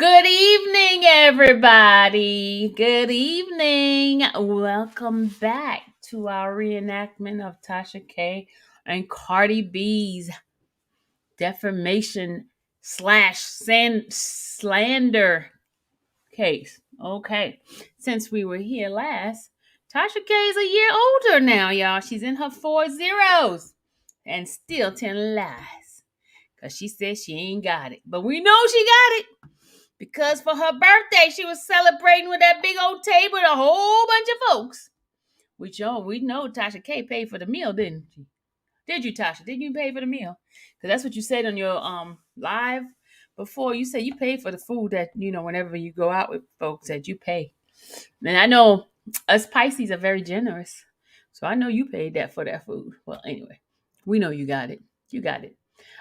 Good evening, everybody. Good evening. Welcome back to our reenactment of Tasha K and Cardi B's defamation slash slander case. Okay, since we were here last, Tasha K is a year older now, y'all. She's in her 40s and still telling lies because she says she ain't got it. But we know she got it because for her birthday, she was celebrating with that big old table with a whole bunch of folks. Which, y'all, we know Tasha K paid for the meal, didn't she? Did you, Tasha? Did you pay for the meal? Because that's what you said on your live before. You said you pay for the food that, whenever you go out with folks that you pay. And I know us Pisces are very generous. So I know you paid that for that food. Well, anyway, we know you got it. You got it.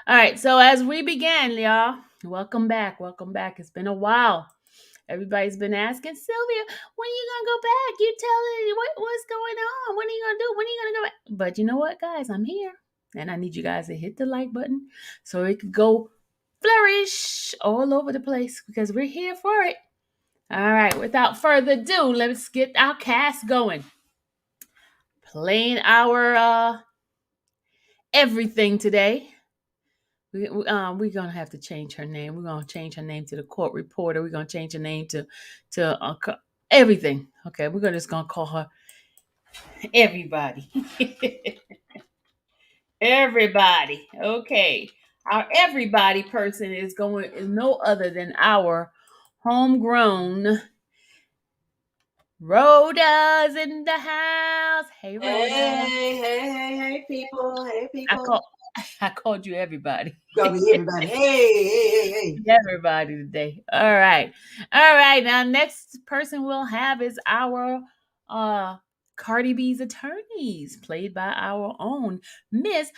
All right. So as we began, y'all, welcome back. Welcome back. It's been a while. Everybody's been asking Sylvia, when are you gonna go back? You telling what's going on? When are you gonna do? When are you gonna go back? But you know what, guys? I'm here, and I need you guys to hit the like button so it could go flourish all over the place because we're here for it. All right. Without further ado, let's get our cast going. Playing our everything today. We're gonna have to change her name. We're gonna change her name to the court reporter. We're gonna change her name to everything. Okay, we're just gonna call her everybody. Everybody. Okay, our everybody person is no other than our homegrown Rhoda's in the house. Hey, Rhoda. Hey, people. Hey, I people. call I called you everybody. Gonna be everybody. Hey. Everybody today. All right. All right. Now next person we'll have is our uh Cardi B's attorneys, played by our own Miss,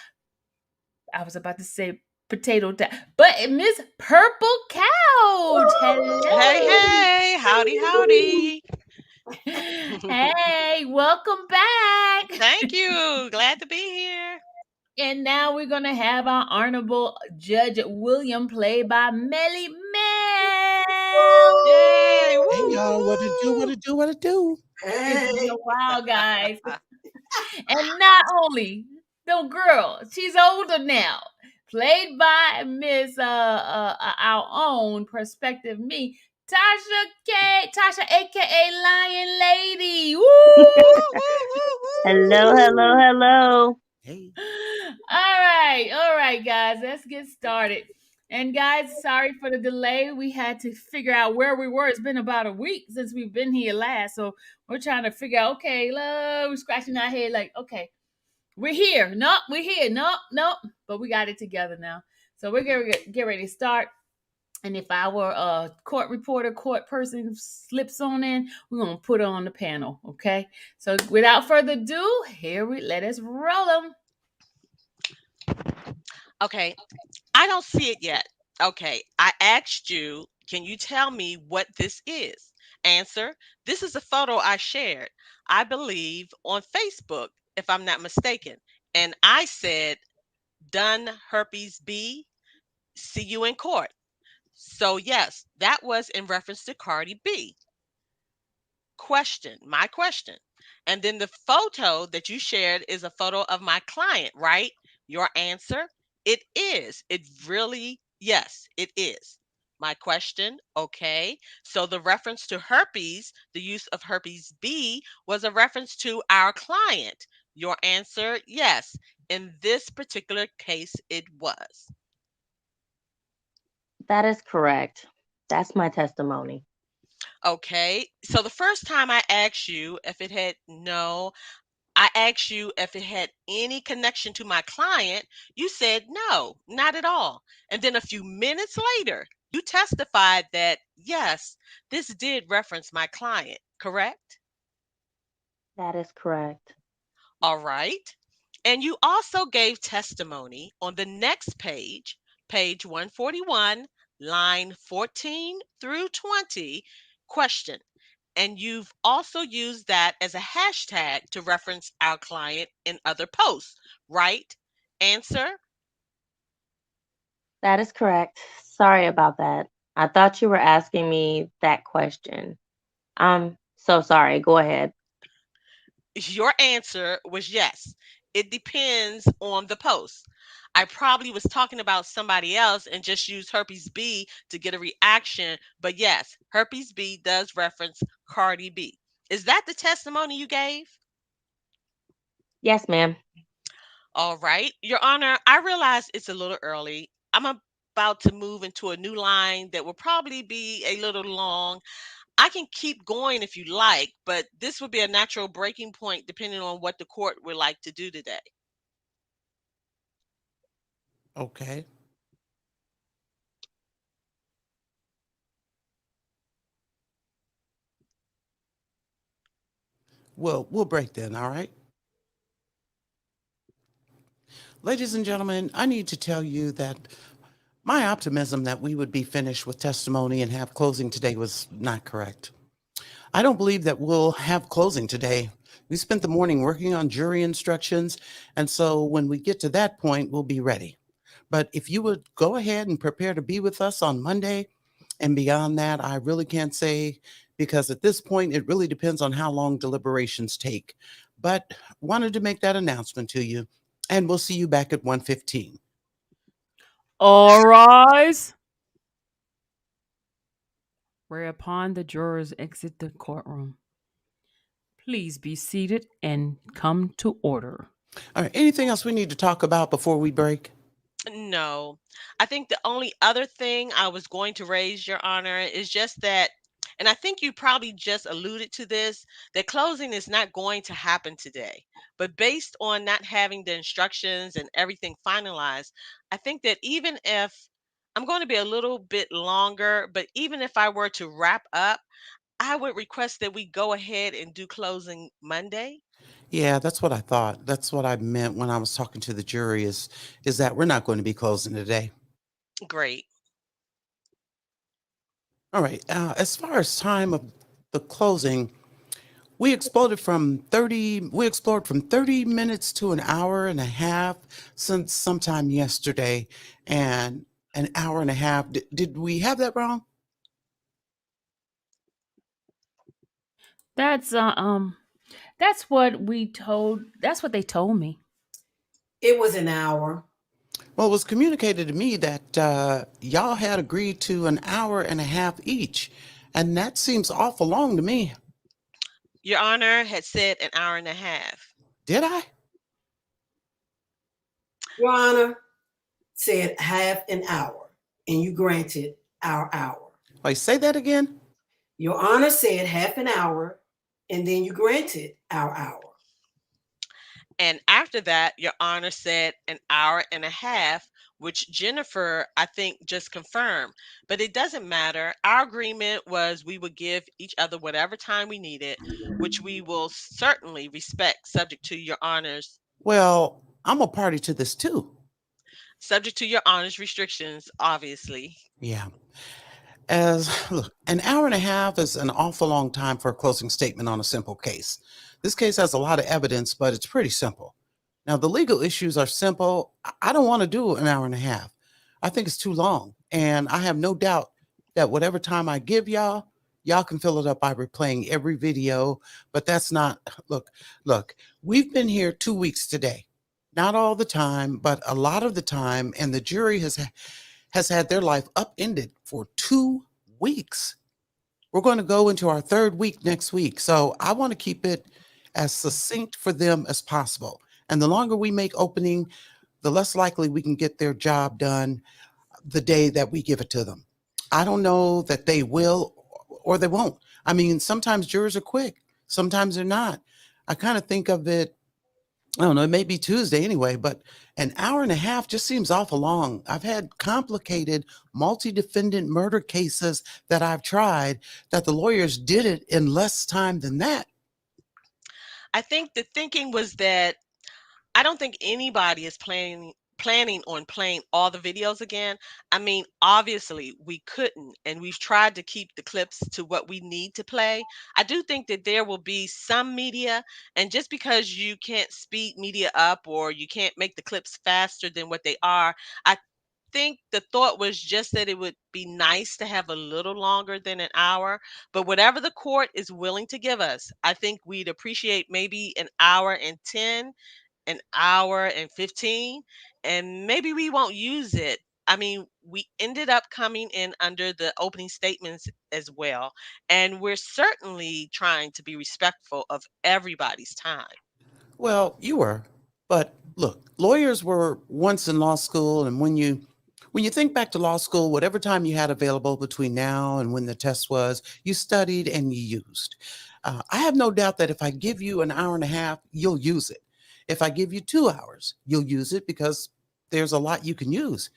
I was about to say but Miss Purple Couch. Hey, Hello. hey, howdy, howdy. Hey, welcome back. Thank you. Glad to be here. And now we're gonna have our honorable Judge William, played by Melly Mel. Yay. Woo, Hey y'all, what to do? woo, What woo. to do? What to do? It's been Hey. a while, guys. And not only the girl, she's older now. Played by Miss our own perspective me, Tasha K, Tasha aka Lion Lady. Woo! Woo, woo, woo, Hello, hello, woo. hello. Hey. All right, guys, let's get started. And guys, sorry for the delay. We had to figure out where we were. It's been about a week since we've been here last, so we're trying to figure out. Okay, we're scratching our head like, okay, we're here. Nope, we're here. Nope, nope. But we got it together now. So we're gonna get ready to start. And if our court reporter, court person slips on in, we're gonna put her on the panel. Okay. So without further ado, let us roll them. Okay, I don't see it yet. Okay, I asked you, can you tell me what this is? Answer, this is a photo I shared, I believe, on Facebook, if I'm not mistaken. And I said, done herpes B, see you in court. So, yes, that was in reference to Cardi B. My question. And then the photo that you shared is a photo of my client, right? Your answer, it is. It really, yes, it is. My question, okay. So the reference to herpes, the use of herpes B, was a reference to our client. Your answer, yes. In this particular case, it was. That is correct. That's my testimony. Okay. So the first time I asked you if it had, no, I asked you if it had any connection to my client. You said no, not at all. And then a few minutes later, you testified that, yes, this did reference my client, correct? That is correct. All right. And you also gave testimony on the next page, page 141, line 14 through 20. Question. And you've also used that as a hashtag to reference our client in other posts, right? Answer. That is correct. Sorry about that. I thought you were asking me that question. I'm so sorry. Go ahead. Your answer was yes. It depends on the post. I probably was talking about somebody else and just used herpes B to get a reaction. But yes, herpes B does reference Cardi B. Is that the testimony you gave? Yes, ma'am. All right. Your Honor, I realize it's a little early. I'm about to move into a new line that will probably be a little long. I can keep going if you like, but this would be a natural breaking point depending on what the court would like to do today. Okay. Well, we'll break then, all right? Ladies and gentlemen, I need to tell you that my optimism that we would be finished with testimony and have closing today was not correct. I don't believe that we'll have closing today. We spent the morning working on jury instructions, and so when we get to that point, we'll be ready. But if you would go ahead and prepare to be with us on Monday and beyond that, I really can't say because at this point, it really depends on how long deliberations take. But wanted to make that announcement to you, and we'll see you back at 1:15. All rise. Whereupon the jurors exit the courtroom. Please be seated and come to order. All right, anything else we need to talk about before we break? No. I think the only other thing I was going to raise, Your Honor, is just that, and I think you probably just alluded to this, that closing is not going to happen today. But based on not having the instructions and everything finalized, I think that even if I'm going to be a little bit longer, but even if I were to wrap up, I would request that we go ahead and do closing Monday. Yeah, that's what I thought. That's what I meant when I was talking to the jury is that we're not going to be closing today. Great. All right. As far as time of the closing, we explored from 30 minutes to an hour and a half since sometime yesterday and an hour and a half. Did we have that wrong? That's uh um that's what we told that's what they told me. It was an hour. Well, it was communicated to me that y'all had agreed to an hour and a half each, and that seems awful long to me. Your Honor had said an hour and a half. Did I? Your Honor said half an hour, and you granted our hour. Wait, say that again? Your Honor said half an hour, and then you granted our hour. And after that, Your Honor said an hour and a half, which Jennifer, I think, just confirmed. But it doesn't matter. Our agreement was we would give each other whatever time we needed, which we will certainly respect, Well, I'm a party to this too. subject to Your Honor's restrictions, obviously. Yeah. As look, an hour and a half is an awful long time for a closing statement on a simple case. This case has a lot of evidence, but it's pretty simple. Now, the legal issues are simple. I don't want to do an hour and a half. I think it's too long. And I have no doubt that whatever time I give y'all, y'all can fill it up by replaying every video. But that's not, look, we've been here 2 weeks today. Not all the time, but a lot of the time. And the jury has had their life upended for 2 weeks. We're going to go into our third week next week. So I want to keep it as succinct for them as possible. And the longer we make opening, the less likely we can get their job done the day that we give it to them. I don't know that they will or they won't. I mean, sometimes jurors are quick, sometimes they're not. I kind of think of it, I don't know, it may be Tuesday anyway, but an hour and a half just seems awful long. I've had complicated multi defendant murder cases that I've tried that the lawyers did it in less time than that. I think the thinking was that I don't think anybody is planning on playing all the videos again. I mean, obviously we couldn't, and we've tried to keep the clips to what we need to play. I do think that there will be some media, and just because you can't speed media up or you can't make the clips faster than what they are, I think the thought was just that it would be nice to have a little longer than an hour, but whatever the court is willing to give us, I think we'd appreciate maybe an hour and 10, an hour and 15, and maybe we won't use it. I mean, we ended up coming in under the opening statements as well, and we're certainly trying to be respectful of everybody's time. Well, you were. But look, lawyers were once in law school, and when you think back to law school, whatever time you had available between now and when the test was, you studied and you used. I have no doubt that if I give you an hour and a half, you'll use it. If I give you 2 hours, you'll use it because there's a lot you can use.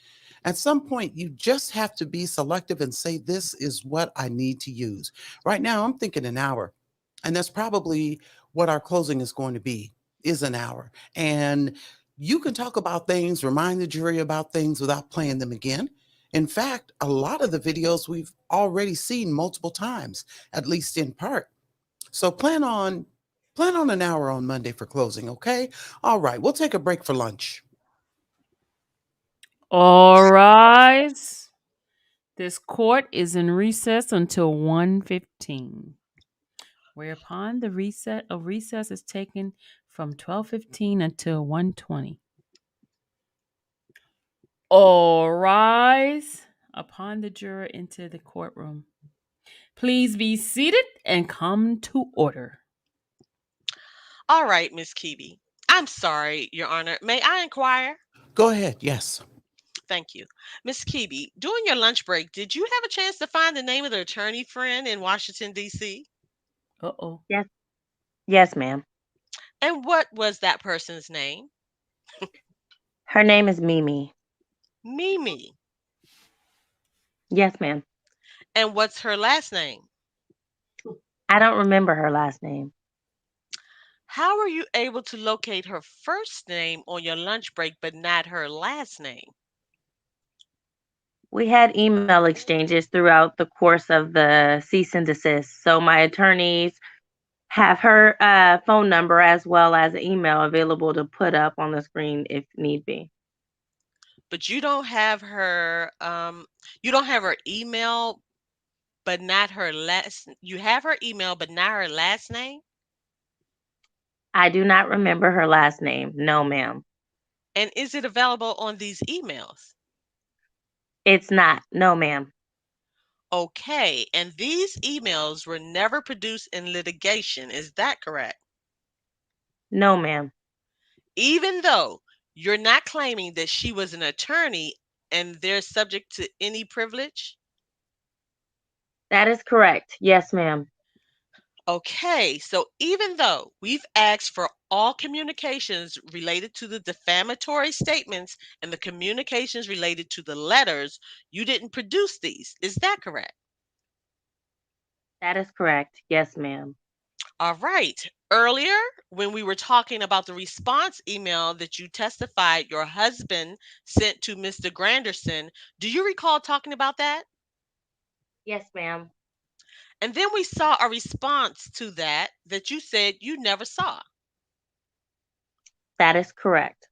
At some point, you just have to be selective and say, this is what I need to use. Right now, I'm thinking an hour. And that's probably what our closing is going to be, is an hour. And you can talk about things, remind the jury about things without playing them again. In fact, a lot of the videos we've already seen multiple times, at least in part. So plan on an hour on Monday for closing, okay? All right, we'll take a break for lunch. All rise. This court is in recess until 1:15, whereupon the recess is taken from 12:15 until 1:20. All rise. Upon the juror enter the courtroom, please be seated and come to order. All right, Miss Keeby. I'm sorry, Your Honor. May I inquire? Go ahead, yes. Thank you. Miss Keeby, during your lunch break, did you have a chance to find the name of the attorney friend in Washington, D.C.? Uh-oh. Yes, yes, ma'am. And what was that person's name? Her name is Mimi. Mimi. Yes, ma'am. And what's her last name? I don't remember her last name. How were you able to locate her first name on your lunch break but not her last name? We had email exchanges throughout the course of the cease and desist. So my attorneys have her phone number as well as email available to put up on the screen if need be. But you don't have her email but not her last you have her email but not her last name? I do not remember her last name. No, ma'am. And is it available on these emails? It's not. No, ma'am. Okay, and these emails were never produced in litigation, is that correct? No, ma'am. Even though you're not claiming that she was an attorney and they're subject to any privilege? That is correct. Yes, ma'am. Okay, so even though we've asked for all communications related to the defamatory statements and the communications related to the letters, you didn't produce these. Is that correct? That is correct. Yes, ma'am. All right. Earlier, when we were talking about the response email that you testified your husband sent to Mr. Granderson, do you recall talking about that? Yes, ma'am. And then we saw a response to that you said you never saw. That is correct.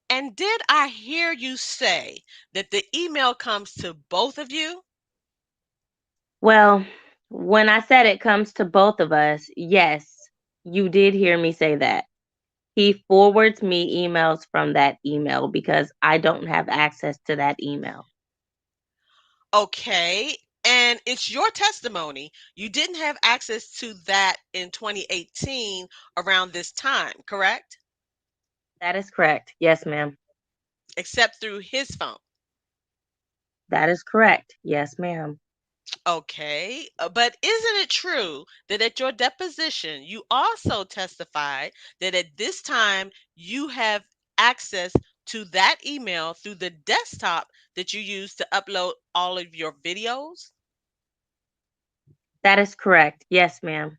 And did I hear you say that the email comes to both of you? Well, when I said it comes to both of us, yes, you did hear me say that. He forwards me emails from that email because I don't have access to that email. Okay. And it's your testimony. You didn't have access to that in 2018 around this time, correct? That is correct. Yes, ma'am. Except through his phone. That is correct. Yes, ma'am. Okay. But isn't it true that at your deposition, you also testified that at this time you have access to that email through the desktop that you use to upload all of your videos? That is correct. Yes, ma'am.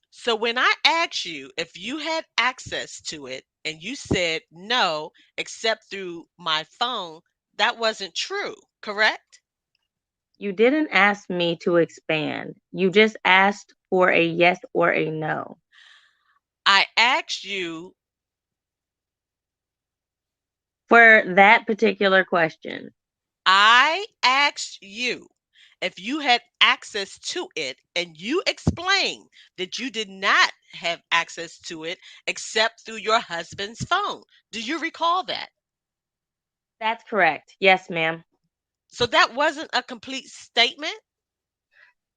So when I asked you if you had access to it and you said no, except through my phone, that wasn't true, correct? You didn't ask me to expand. You just asked for a yes or a no. I asked you For that particular question, I asked you if you had access to it, and you explained that you did not have access to it except through your husband's phone. Do you recall that? that's correct. Yes, ma'am. So that wasn't a complete statement?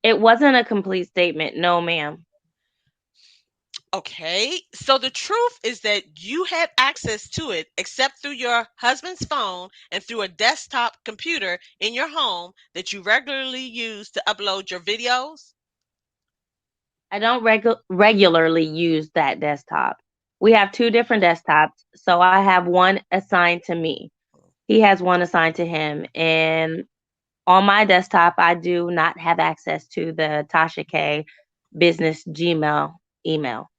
It wasn't a complete statement. No, ma'am. Okay. So the truth is that you had access to it except through your husband's phone and through a desktop computer in your home that you regularly use to upload your videos? I don't regularly use that desktop. We have two different desktops, so I have one assigned to me. He has one assigned to him, and on my desktop, I do not have access to the Tasha K business Gmail email.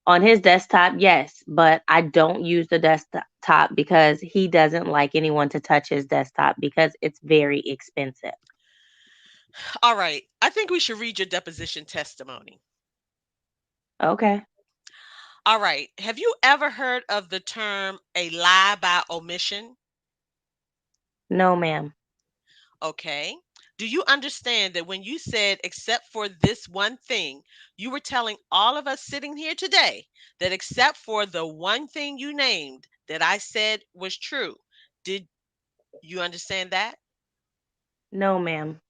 On his desktop, yes, but I don't use the desktop because he doesn't like anyone to touch his desktop because it's very expensive. All right. I think we should read your deposition testimony. Okay. All right. Have you ever heard of the term a lie by omission? No, ma'am. Okay. Do you understand that when you said, except for this one thing, you were telling all of us sitting here today that except for the one thing you named that I said was true? Did you understand that? No, ma'am.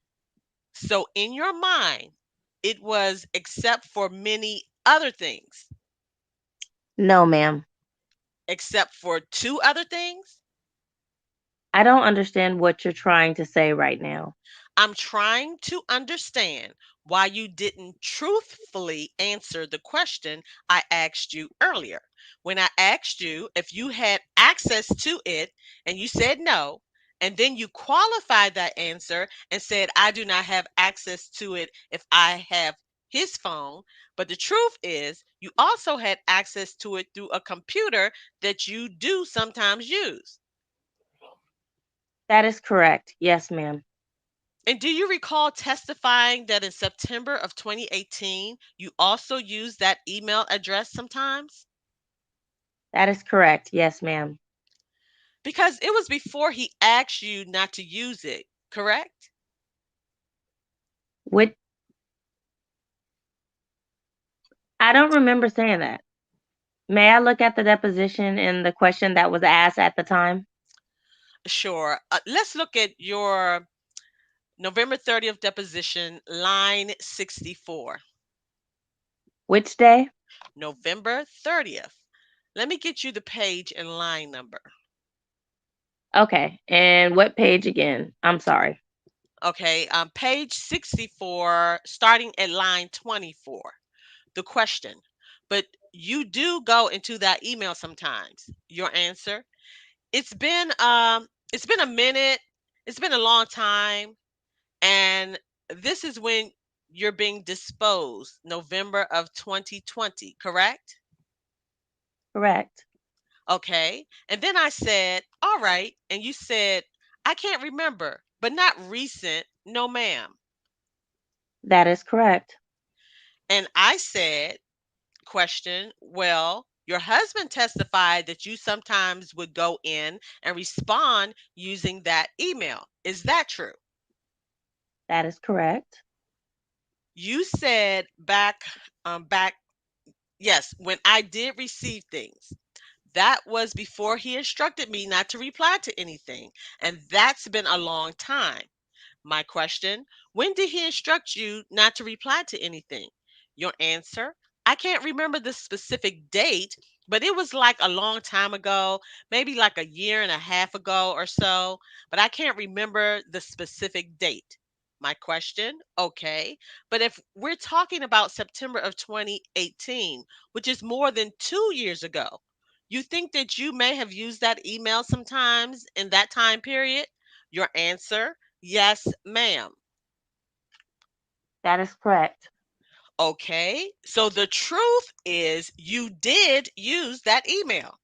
So in your mind, it was except for many other things, No, ma'am. except for two other things? I don't understand what you're trying to say right now. I'm trying to understand why you didn't truthfully answer the question I asked you earlier. When I asked you if you had access to it and you said no, and then you qualified that answer and said, I do not have access to it if I have his phone. But the truth is, you also had access to it through a computer that you do sometimes use. That is correct. Yes, ma'am. And do you recall testifying that in September of 2018, you also used that email address sometimes? That is correct. Yes, ma'am. Because it was before he asked you not to use it, correct? What I don't remember saying that. May I look at the deposition and the question that was asked at the time? Sure. Let's look at your November 30th deposition, line 64. Which day? November 30th. Let me get you the page and line number. Okay. And what page again? I'm sorry. Okay, page 64, starting at line 24. The question, but you do go into that email sometimes. Your answer, it's been a minute, it's been a long time, and this is when you're being disposed, November of 2020, correct? Correct. Okay. And then I said, all right. And you said, I can't remember, but not recent. No, ma'am. That is correct. And I said, question, well, your husband testified that you sometimes would go in and respond using that email. Is that true? That is correct. You said back, yes, when I did receive things. That was before he instructed me not to reply to anything. And that's been a long time. My question, when did he instruct you not to reply to anything? Your answer, I can't remember the specific date, but it was like a long time ago, maybe like a year and a half ago or so, but I can't remember the specific date. My question, okay, but if we're talking about September of 2018, which is more than 2 years ago, you think that you may have used that email sometimes in that time period? Your answer, yes, ma'am. That is correct. Okay. So the truth is you did use that email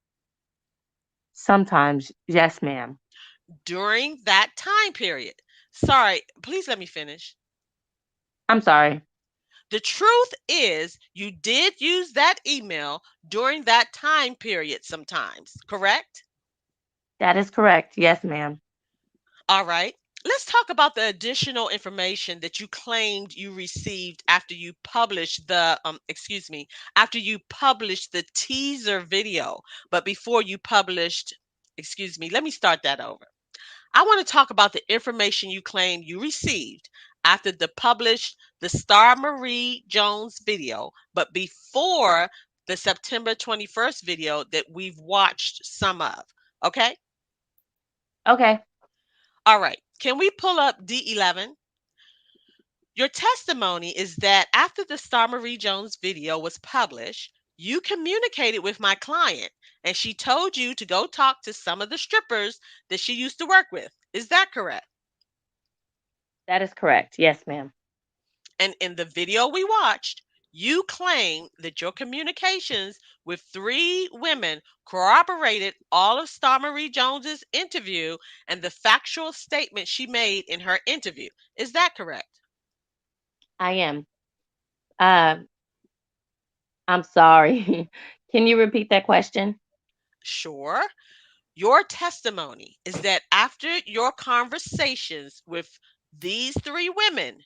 Sometimes, yes, ma'am. during that time period. Sorry, please let me finish. I'm sorry. The truth is you did use that email during that time period sometimes, correct? That is correct. Yes, ma'am. All right. Let's talk about the additional information that you claimed you received after you published after you published the teaser video, but before you published, let me start that over. I want to talk about the information you claim you received after the Star Marie Jones video, but before the September 21st video that we've watched some of. Okay? Okay. All right. Can we pull up D11? Your testimony is that after the Star Marie Jones video was published, you communicated with my client and she told you to go talk to some of the strippers that she used to work with. Is that correct? That is correct. Yes, ma'am. And in the video we watched, you claim that your communications with three women corroborated all of Star Marie Jones's interview and the factual statement she made in her interview. Is that correct? I am. Uh, I'm sorry. Can you repeat that question? Sure. Your testimony is that after your conversations with these three women,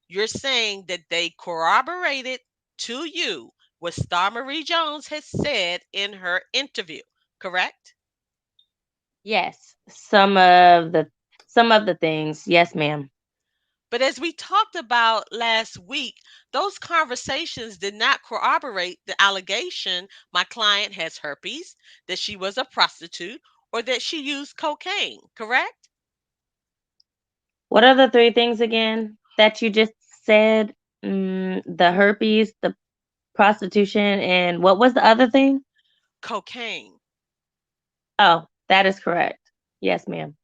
you're saying that they corroborated to you what Star Marie Jones has said in her interview, correct? Yes. Some of the things. Yes, ma'am. But as we talked about last week, those conversations did not corroborate the allegation my client has herpes, that she was a prostitute, or that she used cocaine, correct? What are the three things again that you just said? The herpes, the prostitution, and what was the other thing? Cocaine. Oh, that is correct. Yes, ma'am.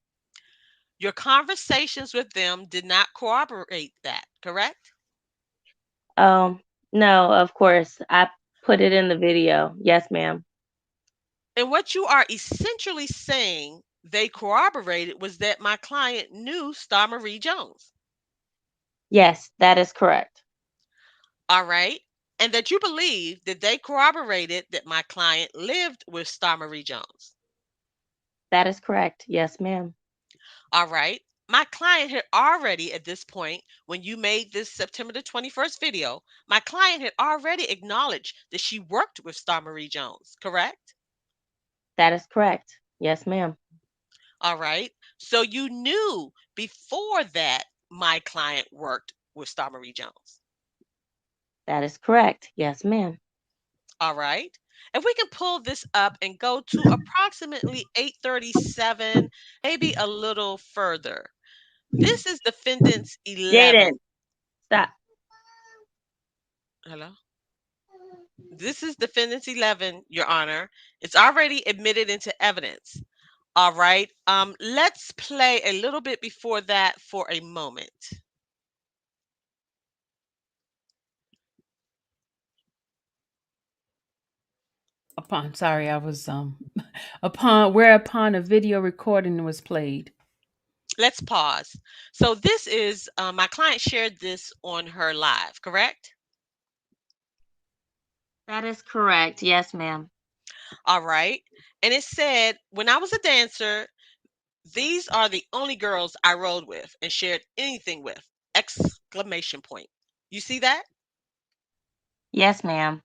Your conversations with them did not corroborate that, correct? Oh, no, of course. I put it in the video. Yes, ma'am. And what you are essentially saying they corroborated was that my client knew Star Marie Jones. Yes, that is correct. All right. And that you believe that they corroborated that my client lived with Star Marie Jones. That is correct. Yes, ma'am. All right. My client had already, at this point, when you made this September the 21st video, my client had already acknowledged that she worked with Star Marie Jones, correct? That is correct. Yes, ma'am. All right. So you knew before that my client worked with Star Marie Jones. That is correct. Yes, ma'am. All right. If we can pull this up and go to approximately 837, maybe a little further. This is defendant's 11. Jaden, stop. Hello? This is defendant's 11, Your Honor. It's already admitted into evidence. All right. Let's play a little bit before that for a moment. Sorry, I was whereupon a video recording was played. Let's pause. So this is my client shared this on her live, correct? That is correct. Yes, ma'am. All right. And it said, when I was a dancer, these are the only girls I rode with and shared anything with! Exclamation point. You see that? Yes, ma'am.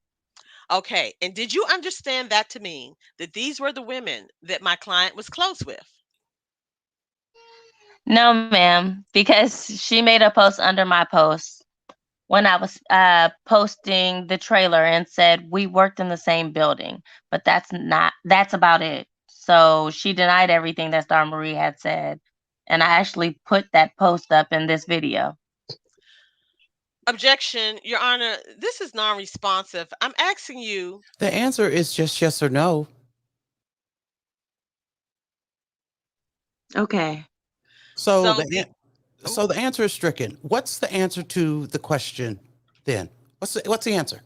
Okay. And did you understand that to mean that these were the women that my client was close with? No, ma'am, because she made a post under my post when I was posting the trailer and said we worked in the same building, but that's about it. So she denied everything that Star Marie had said, and I actually put that post up in this video. Objection, Your Honor. This is non-responsive. I'm asking you. The answer is just yes or no. Okay. So So the answer is stricken. What's the answer to the question then? What's the answer?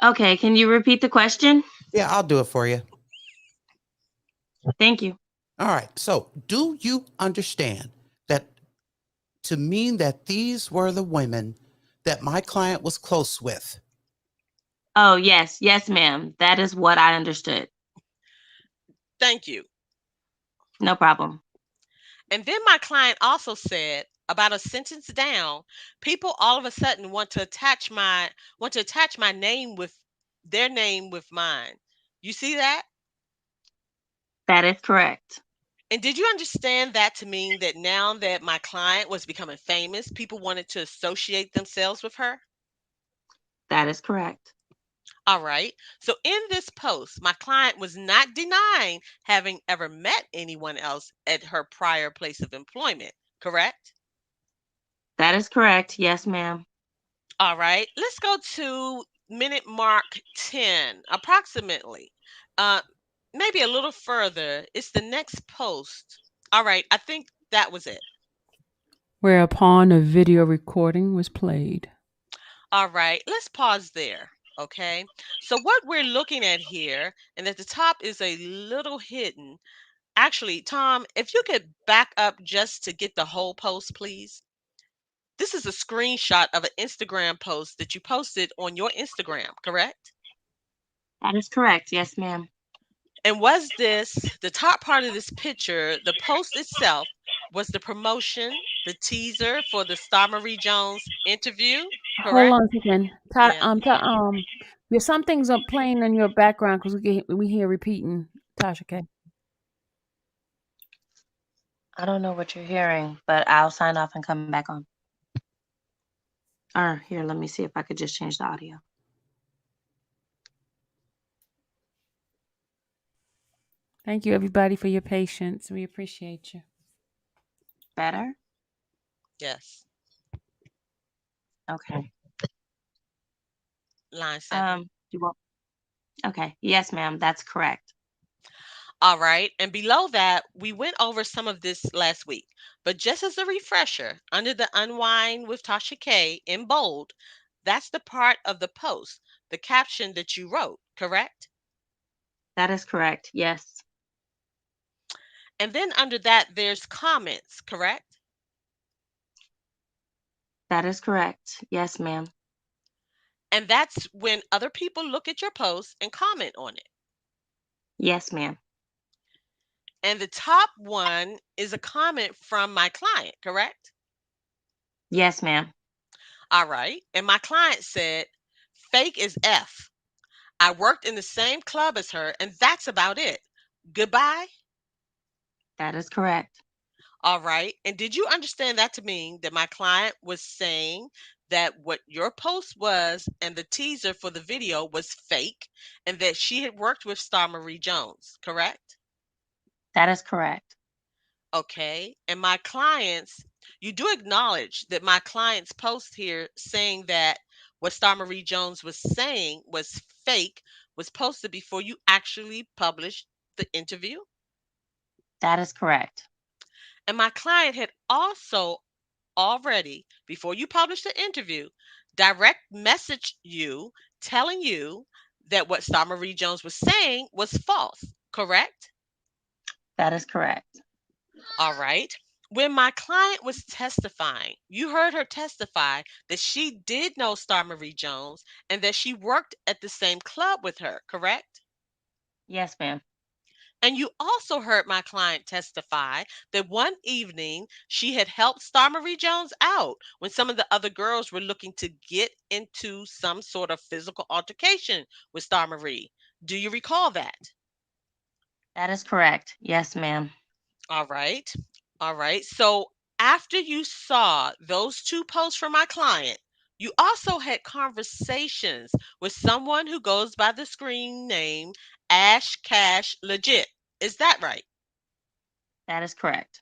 Okay, can you repeat the question? Yeah, I'll do it for you. Thank you. All right. So, do you understand that to mean that these were the women that my client was close with? Oh, yes, ma'am. That is what I understood. Thank you. No problem. And then my client also said about a sentence down, people all of a sudden want to attach my name with their name with mine. You see that? That is correct. And did you understand that to mean that now that my client was becoming famous, people wanted to associate themselves with her? That is correct. All right. So in this post, my client was not denying having ever met anyone else at her prior place of employment, correct? That is correct. Yes, ma'am. All right. Let's go to minute mark 10, approximately. Uh, Maybe a little further. It's the next post. All right. I think that was it. Whereupon a video recording was played. All right, let's pause there. Okay. So, what we're looking at here, and at the top is a little hidden. Actually, Tom, if you could back up just to get the whole post, please. This is a screenshot of an Instagram post that you posted on your Instagram, correct? That is correct. Yes, ma'am. And was this the top part of this picture, the post itself, was the promotion, the teaser for the Star Marie Jones interview, Hold correct? on a second. Yeah. There's some things are playing in your background because we hear repeating. Tasha K. I don't know what you're hearing, but I'll sign off and come back on. Or here, let me see if I could just change the audio. Thank you, everybody, for your patience. We appreciate you. Better? Yes. Okay. Line 7. You want? Okay. Yes, ma'am. That's correct. All right. And below that, we went over some of this last week. But just as a refresher, under the Unwind with Tasha K in bold, that's the part of the post, the caption that you wrote, correct? That is correct. Yes. And then under that, there's comments, correct? That is correct. Yes, ma'am. And that's when other people look at your post and comment on it. Yes, ma'am. And the top one is a comment from my client, correct? Yes, ma'am. All right. And my client said, fake is F. I worked in the same club as her, and that's about it. Goodbye. That is correct. All right. And did you understand that to mean that my client was saying that what your post was and the teaser for the video was fake and that she had worked with Star Marie Jones, correct? That is correct. Okay. And you do acknowledge that my client's post here saying that what Star Marie Jones was saying was fake was posted before you actually published the interview? That is correct. And my client had also already, before you published the interview, direct messaged you telling you that what Star Marie Jones was saying was false, correct? That is correct. All right. When my client was testifying, you heard her testify that she did know Star Marie Jones and that she worked at the same club with her, correct? Yes, ma'am. And you also heard my client testify that one evening she had helped Star Marie Jones out when some of the other girls were looking to get into some sort of physical altercation with Star Marie. Do you recall that? That is correct. Yes, ma'am. All right. All right. So after you saw those two posts from my client, you also had conversations with someone who goes by the screen name Ash Cash Legit. Is that right? That is correct.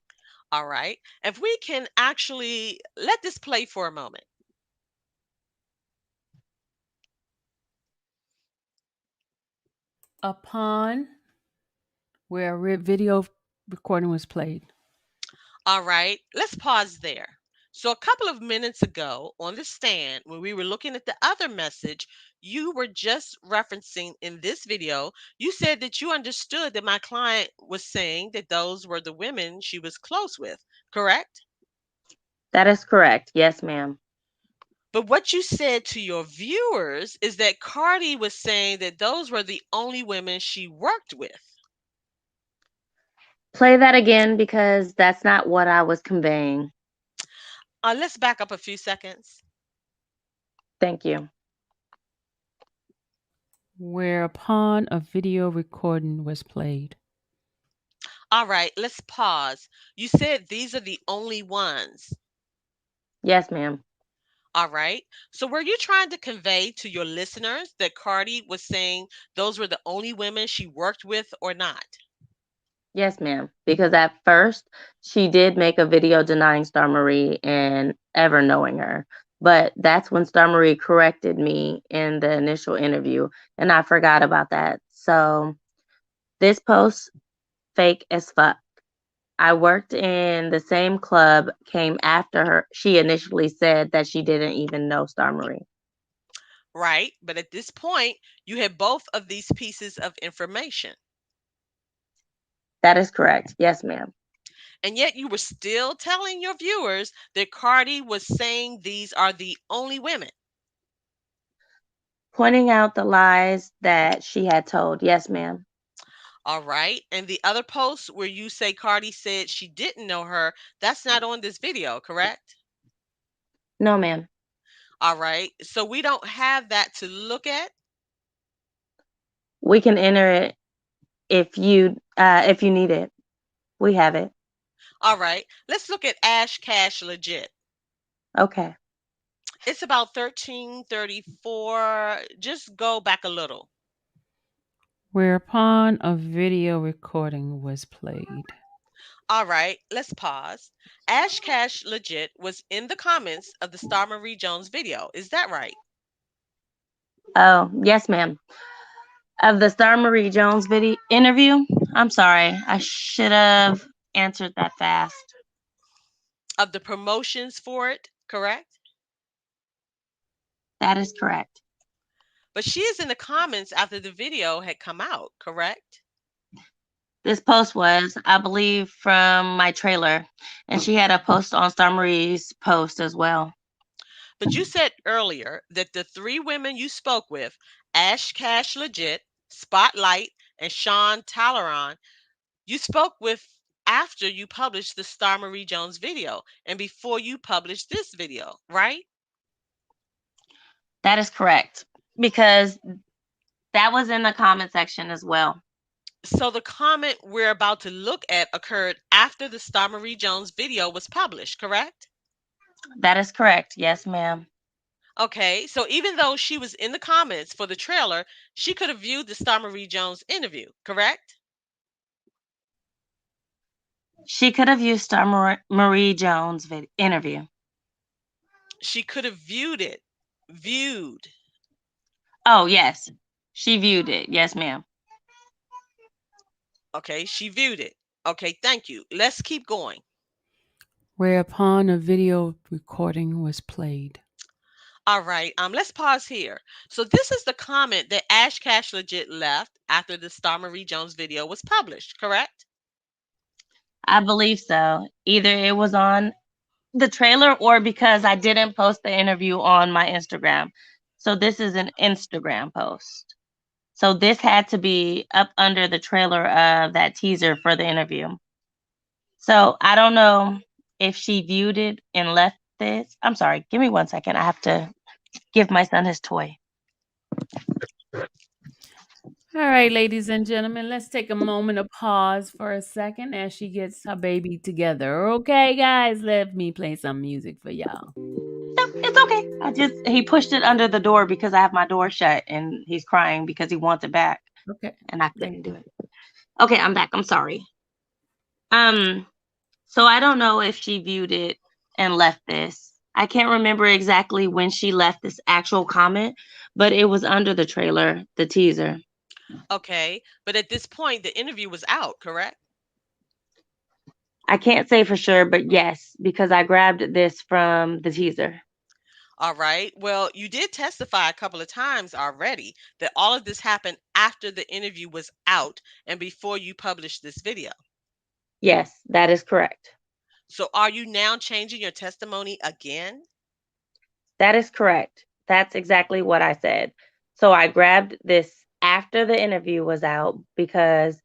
All right. If we can actually let this play for a moment. Upon where a video recording was played. All right. Let's pause there. So, a couple of minutes ago on the stand, when we were looking at the other message, you were just referencing in this video, you said that you understood that my client was saying that those were the women she was close with, correct? That is correct. Yes, ma'am. But what you said to your viewers is that Cardi was saying that those were the only women she worked with. Play that again because that's not what I was conveying. Let's back up a few seconds. Thank you. Whereupon a video recording was played. All right, let's pause. You said these are the only ones. Yes, ma'am. All right. So were you trying to convey to your listeners that Cardi was saying those were the only women she worked with or not? Yes, ma'am. Because at first she did make a video denying Star Marie and ever knowing her. But that's when Star Marie corrected me in the initial interview, and I forgot about that. So this post fake as fuck. I worked in the same club, came after her. She initially said that she didn't even know Star Marie. Right. But at this point, you had both of these pieces of information. That is correct. Yes, ma'am. And yet you were still telling your viewers that Cardi was saying these are the only women. Pointing out the lies that she had told. Yes, ma'am. All right. And the other post where you say Cardi said she didn't know her, that's not on this video, correct? No, ma'am. All right. So we don't have that to look at. We can enter it if you need it. We have it. All right. Let's look at Ash Cash Legit. Okay. It's about 1334. Just go back a little. Whereupon a video recording was played. All right, let's pause. Ash Cash Legit was in the comments of the Star Marie Jones video. Is that right? Oh, yes, ma'am. Of the Star Marie Jones video interview. I'm sorry. I should have answered that fast. Of the promotions for it, correct? That is correct. But she is in the comments after the video had come out, correct? This post was, I believe, from my trailer, and she had a post on Star Marie's post as well. But you said earlier that the three women you spoke with, Ash Cash Legit, Spotlight, and Sean Talleyrand, you spoke with after you published the Star Marie Jones video and before you published this video, right? That is correct, because that was in the comment section as well. So the comment we're about to look at occurred after the Star Marie Jones video was published, correct? That is correct. Yes, ma'am. Okay, so even though she was in the comments for the trailer, she could have viewed the Star Marie Jones interview, correct? She could have used Star Marie Jones' interview. She could have viewed it. Viewed. Oh, yes. She viewed it. Yes, ma'am. Okay, she viewed it. Okay, thank you. Let's keep going. Whereupon a video recording was played. All right, let's pause here. So this is the comment that Ash Cash Legit left after the Star Marie Jones video was published, correct? I believe so. Either it was on the trailer or because I didn't post the interview on my Instagram. So this is an Instagram post. So this had to be up under the trailer of that teaser for the interview. So I don't know if she viewed it and left this. I'm sorry. Give me 1 second. I have to give my son his toy. All right, ladies and gentlemen, let's take a moment of pause for a second as she gets her baby together. Okay, guys, let me play some music for y'all. No, it's okay. He pushed it under the door because I have my door shut and he's crying because he wants it back. Okay. And I couldn't do it. Okay, I'm back. I'm sorry. So I don't know if she viewed it and left this. I can't remember exactly when she left this actual comment, but it was under the trailer, the teaser. Okay, but at this point, the interview was out, correct? I can't say for sure, but yes, because I grabbed this from the teaser. All right. Well, you did testify a couple of times already that all of this happened after the interview was out and before you published this video. Yes, that is correct. So are you now changing your testimony again? That is correct. That's exactly what I said. So I grabbed this after the interview was out because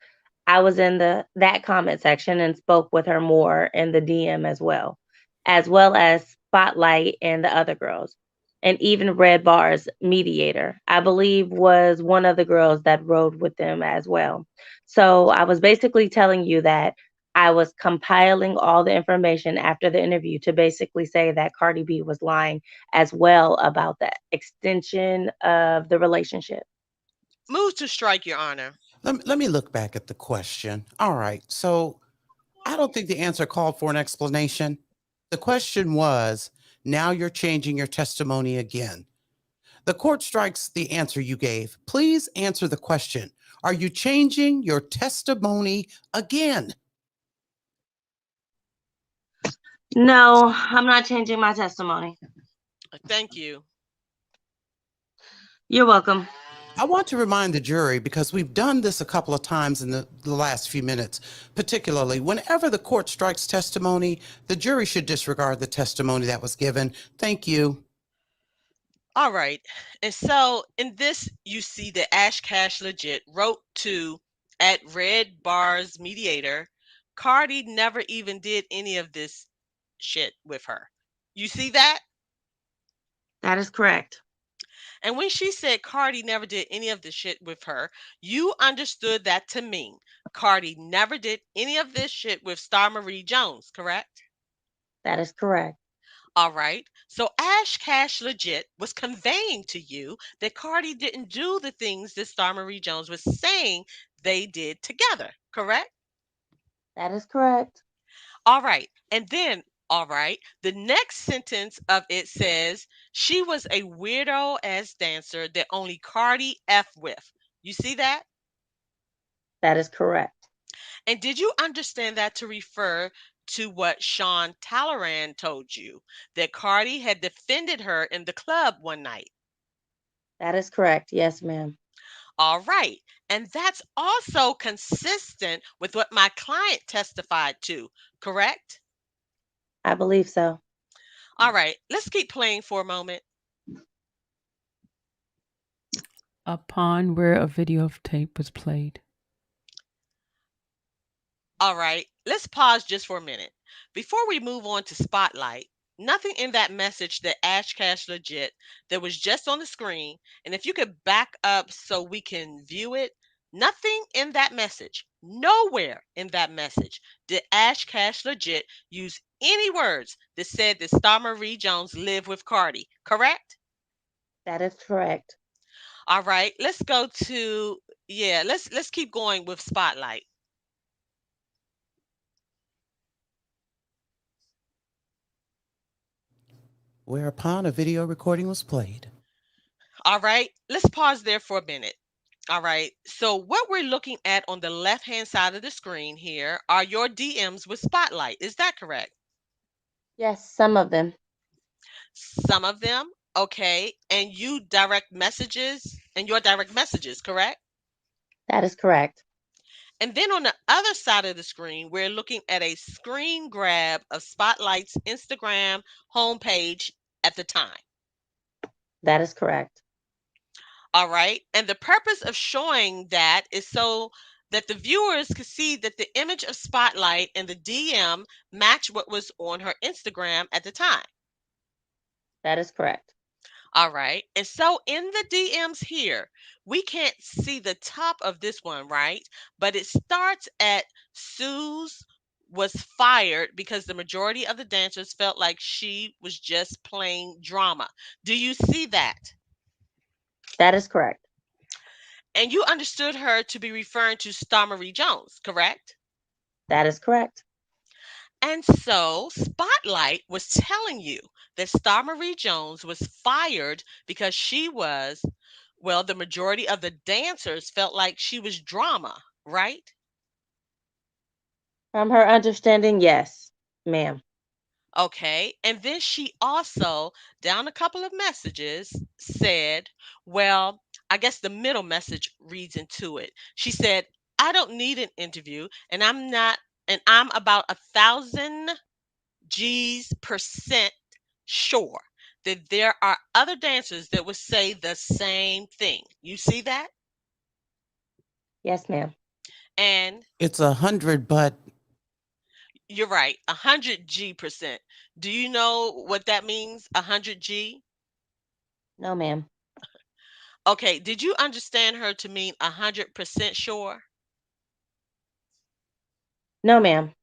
I was in that comment section and spoke with her more in the DM as well as Spotlight and the other girls. And even Red Bar's mediator, I believe, was one of the girls that rode with them as well. So I was basically telling you that I was compiling all the information after the interview to basically say that Cardi B was lying as well about the extension of the relationship. Move to strike, Your Honor. Let me look back at the question. All right. So I don't think the answer called for an explanation. The question was, now you're changing your testimony again. The court strikes the answer you gave. Please answer the question. Are you changing your testimony again? No, I'm not changing my testimony. Thank you. You're welcome. I want to remind the jury, because we've done this a couple of times in the last few minutes, particularly whenever the court strikes testimony, the jury should disregard the testimony that was given. Thank you. All right. And so in this, you see that Ash Cash Legit wrote to at Red Bar's mediator, Cardi never even did any of this shit with her. You see that? That is correct. And when she said Cardi never did any of the shit with her, you understood that to mean Cardi never did any of this shit with Star Marie Jones, correct? That is correct. All right. So Ash Cash Legit was conveying to you that Cardi didn't do the things that Star Marie Jones was saying they did together, correct? That is correct. All right. And then, all right, the next sentence of it says she was a weirdo ass dancer that only Cardi F with. You see that? That is correct. And did you understand that to refer to what Sean Talleyrand told you, that Cardi had defended her in the club one night? That is correct. Yes, ma'am. All right. And that's also consistent with what my client testified to, correct? I believe so. All right. Let's keep playing for a moment. Upon where a video of tape was played. All right. Let's pause just for a minute. Before we move on to Spotlight, nothing in that message that Ash Cash Legit that was just on the screen, and if you could back up so we can view it, nothing in that message, nowhere in that message did Ash Cash Legit use any words that said that Star Marie Jones lived with Cardi, correct? That is correct. All right, let's go to let's keep going with Spotlight. Whereupon a video recording was played. All right, let's pause there for a minute. All right, so what we're looking at on the left hand side of the screen here are your DMs with Spotlight. Is that correct? Yes, some of them. Some of them, okay, and your direct messages, correct? That is correct. And then on the other side of the screen, we're looking at a screen grab of Spotlight's Instagram homepage at the time. That is correct. All right. And the purpose of showing that is so that the viewers could see that the image of Spotlight and the DM match what was on her Instagram at the time. That is correct. All right. And so in the DMs here, we can't see the top of this one, right? But it starts at Sue's was fired because the majority of the dancers felt like she was just playing drama. Do you see that? That is correct. And you understood her to be referring to Star Marie Jones, correct? That is correct. And so Spotlight was telling you that Star Marie Jones was fired because the majority of the dancers felt like she was drama, right? From her understanding, yes, ma'am. Okay. And then she also, down a couple of messages, said, well, I guess the middle message reads into it. She said, I don't need an interview, and I'm about 1,000 G's% sure that there are other dancers that would say the same thing. You see that? Yes, ma'am. And It's 100, but you're right, 100G%. Do you know what that means? 100G? No, ma'am. Okay, did you understand her to mean 100% sure? No, ma'am.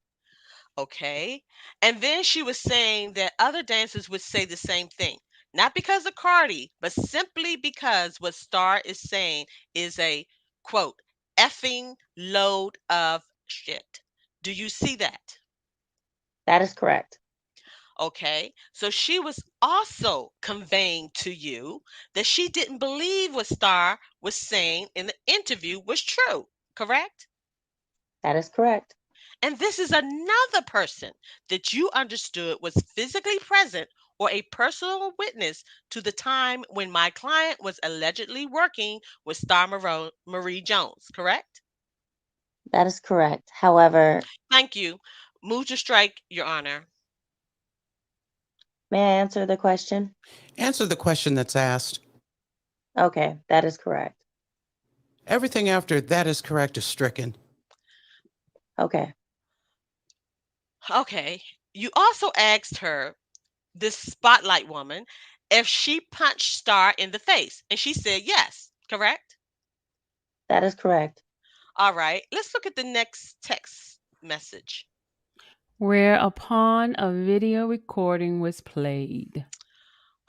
Okay. And then she was saying that other dancers would say the same thing. Not because of Cardi, but simply because what Star is saying is a quote, effing load of shit. Do you see that? That is correct. Okay. So she was also conveying to you that she didn't believe what Star was saying in the interview was true, correct? That is correct. And this is another person that you understood was physically present or a personal witness to the time when my client was allegedly working with Marie Jones, correct? That is correct. However, Thank you. Move to strike, Your Honor. may I answer the question? answer the question that's asked. Okay, that is correct. Everything after that is correct is stricken. Okay, Okay. You also asked her, this spotlight woman, if she punched Star in the face, and she said yes, correct? that is correct. All right. Let's look at the next text message. Whereupon a video recording was played.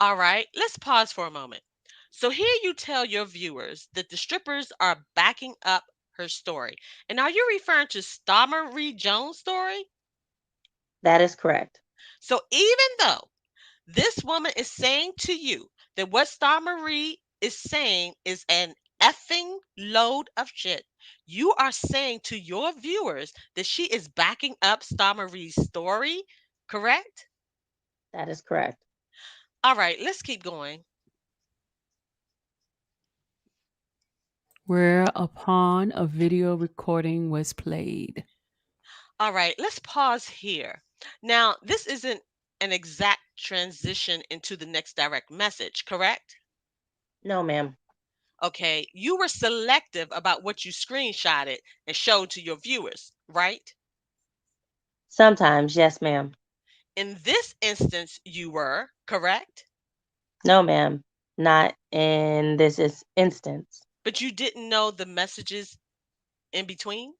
All right, let's pause for a moment. So here you tell your viewers that the strippers are backing up her story. And are you referring to Star Marie Jones' story? That is correct. So even though this woman is saying to you that what Star Marie is saying is an effing load of shit, you are saying to your viewers that she is backing up Star Marie's story, correct? That is correct. All right, let's keep going. Whereupon a video recording was played. All right, let's pause here. Now, this isn't an exact transition into the next direct message, correct? No, ma'am. Okay, you were selective about what you screenshotted and showed to your viewers, right? Sometimes, yes, ma'am. In this instance, you were, correct? No, ma'am. Not in instance. But you didn't know the messages in between?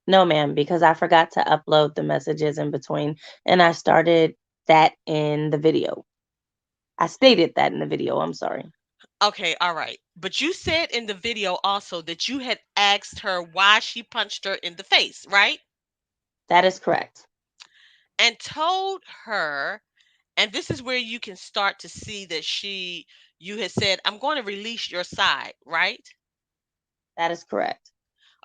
No, ma'am, because I forgot to upload the messages in between, and I started that in the video. I stated that in the video. I'm sorry. Okay, all right. But you said in the video also that you had asked her why she punched her in the face, right? That is correct. And told her, and this is where you can start to see that you had said, I'm going to release your side, right? That is correct.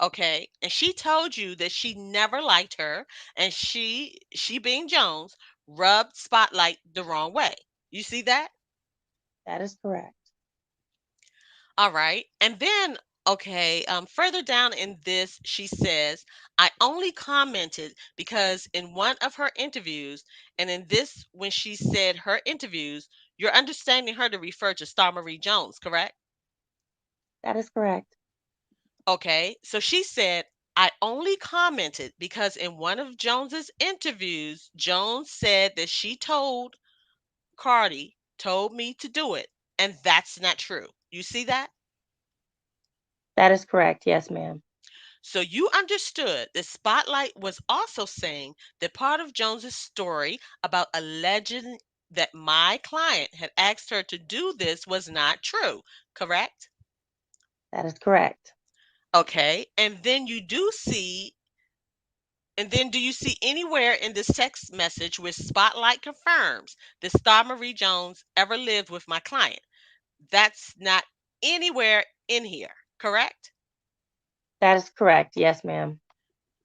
Okay. And she told you that she never liked her, and she being Jones, rubbed Spotlight the wrong way. You see that? That is correct. All right. And then, okay, further down in this, she says, I only commented because in one of her interviews, and in this, when she said her interviews, you're understanding her to refer to Star Marie Jones, correct? That is correct. Okay. So she said, I only commented because in one of Jones's interviews, Jones said that she told Cardi, told me to do it. And that's not true. You see that? That is correct. Yes, ma'am. So you understood that Spotlight was also saying that part of Jones's story about alleging that my client had asked her to do this was not true, correct? That is correct. Okay. And then do you see anywhere in this text message where Spotlight confirms that Star Marie Jones ever lived with my client? That's not anywhere in here, correct? That is correct. Yes, ma'am.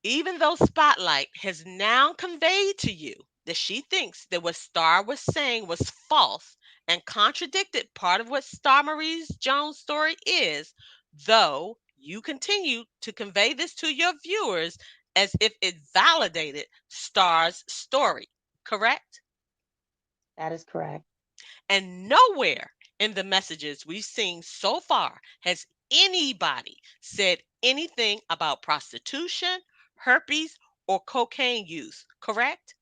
Even though Spotlight has now conveyed to you that she thinks that what Star was saying was false and contradicted part of what Star Marie Jones' story is, though you continue to convey this to your viewers as if it validated Star's story, correct? That is correct. And nowhere in the messages we've seen so far has anybody said anything about prostitution, herpes, or cocaine use, correct?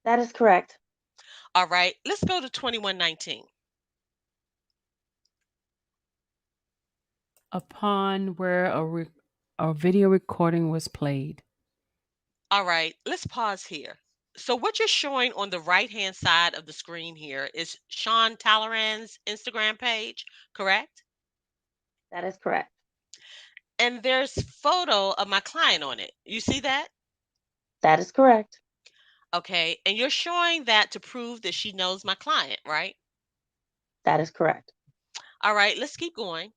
That is correct. All right, let's go to 2119. Upon where a video recording was played. All right, let's pause here. So, what you're showing on the right hand side of the screen here is Sean Talleyrand's Instagram page, correct? That is correct. And there's photo of my client on it. You see that? That is correct. Okay. And you're showing that to prove that she knows my client, right? That is correct. All right, let's keep going.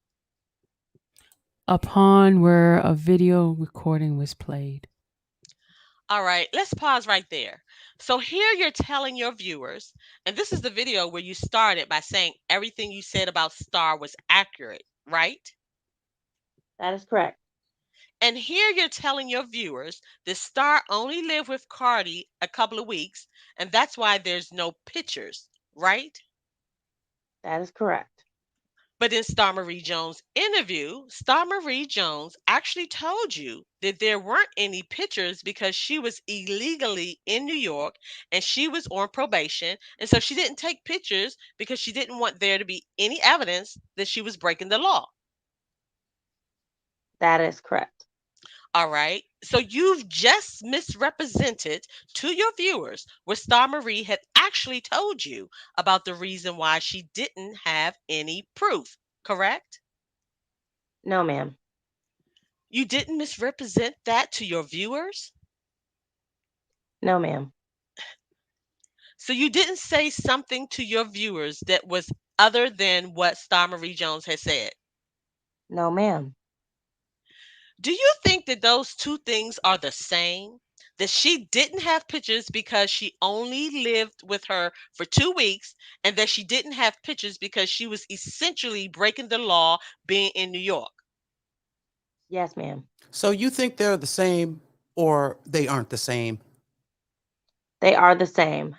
Upon where a video recording was played. All right, let's pause right there. So here you're telling your viewers, and this is the video where you started by saying everything you said about Star was accurate, right? That is correct. And here you're telling your viewers that Star only lived with Cardi a couple of weeks, and that's why there's no pictures, right? That is correct. But in Star Marie Jones' interview, Star Marie Jones actually told you that there weren't any pictures because she was illegally in New York and she was on probation. And so she didn't take pictures because she didn't want there to be any evidence that she was breaking the law. That is correct. All right. So you've just misrepresented to your viewers what Star Marie had actually told you about the reason why she didn't have any proof, correct? No, ma'am. You didn't misrepresent that to your viewers? No, ma'am. So you didn't say something to your viewers that was other than what Star Marie Jones had said. No, ma'am. Do you think that those two things are the same? That she didn't have pictures because she only lived with her for 2 weeks, and that she didn't have pictures because she was essentially breaking the law being in New York? Yes, ma'am. So you think they're the same or they aren't the same? They are the same.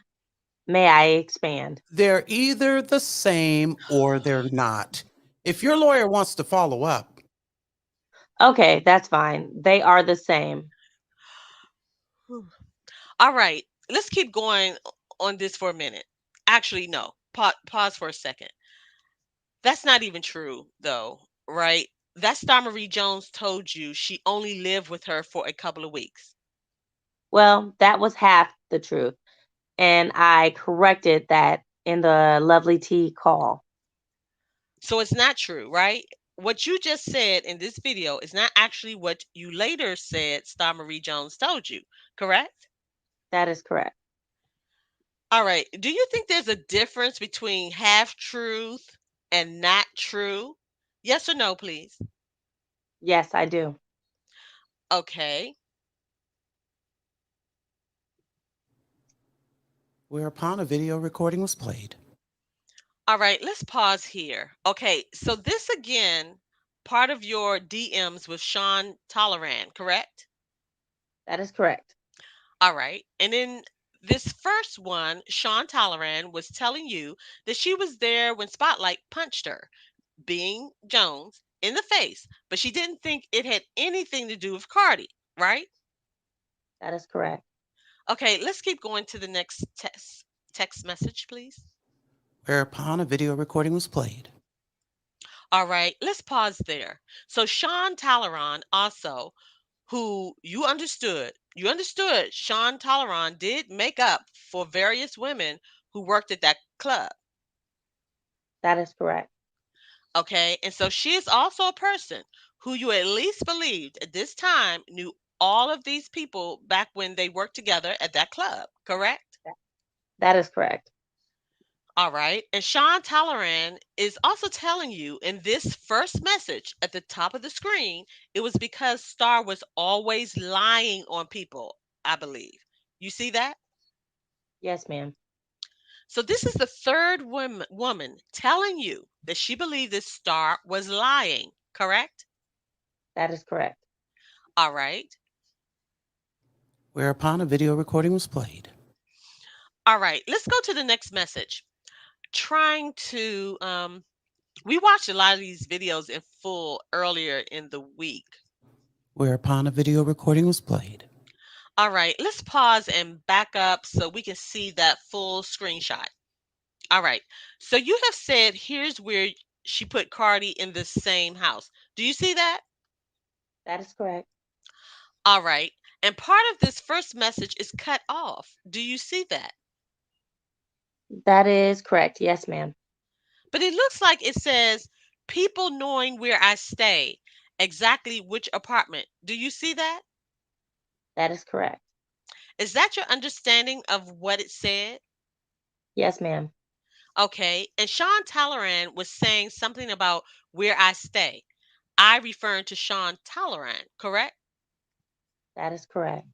May I expand? They're either the same or they're not. If your lawyer wants to follow up, Okay, that's fine. They are the same. All right, let's keep going on this for a minute. Actually, no. Pause for a second. That's not even true, though, right? That Star Marie Jones told you she only lived with her for a couple of weeks. Well, that was half the truth. And I corrected that in the Lovely Tea call. So it's not true, right? What you just said in this video is not actually what you later said Star Marie Jones told you, correct? That is correct. All right. Do you think there's a difference between half truth and not true? Yes or no, please? Yes, I do. Okay. whereupon a video recording was played. All right, let's pause here. Okay, so this again, part of your DMs with Sean Talleyrand, correct? That is correct. All right. And in this first one, Sean Talleyrand was telling you that she was there when Spotlight punched her, being Jones, in the face, but she didn't think it had anything to do with Cardi, right? That is correct. Okay, let's keep going to the next text message, please. Whereupon a video recording was played. All right, let's pause there. So Sean Talleyrand also, who you understood Sean Talleyrand did make up for various women who worked at that club. That is correct. Okay. And so she is also a person who you at least believed at this time knew all of these people back when they worked together at that club, correct? That is correct. All right. And Sean Talleyrand is also telling you in this first message at the top of the screen, it was because Star was always lying on people, I believe. You see that? Yes, ma'am. So this is the third woman telling you that she believed that Star was lying, correct? That is correct. All right. Whereupon a video recording was played. All right. Let's go to the next message. Trying to We watched a lot of these videos in full earlier in the week. Whereupon a video recording was played. All right, let's pause and back up so we can see that full screenshot. All right, so you have said here's where she put Cardi in the same house. Do you see that? That is correct. All right, and part of this first message is cut off. Do you see that? That is correct. Yes, ma'am. But it looks like it says people knowing where I stay, exactly which apartment. Do you see that? That is correct. Is that your understanding of what it said? Yes, ma'am. Okay. And Sean Talleyrand was saying something about where I stay. I referring to Sean Talleyrand, correct? That is correct.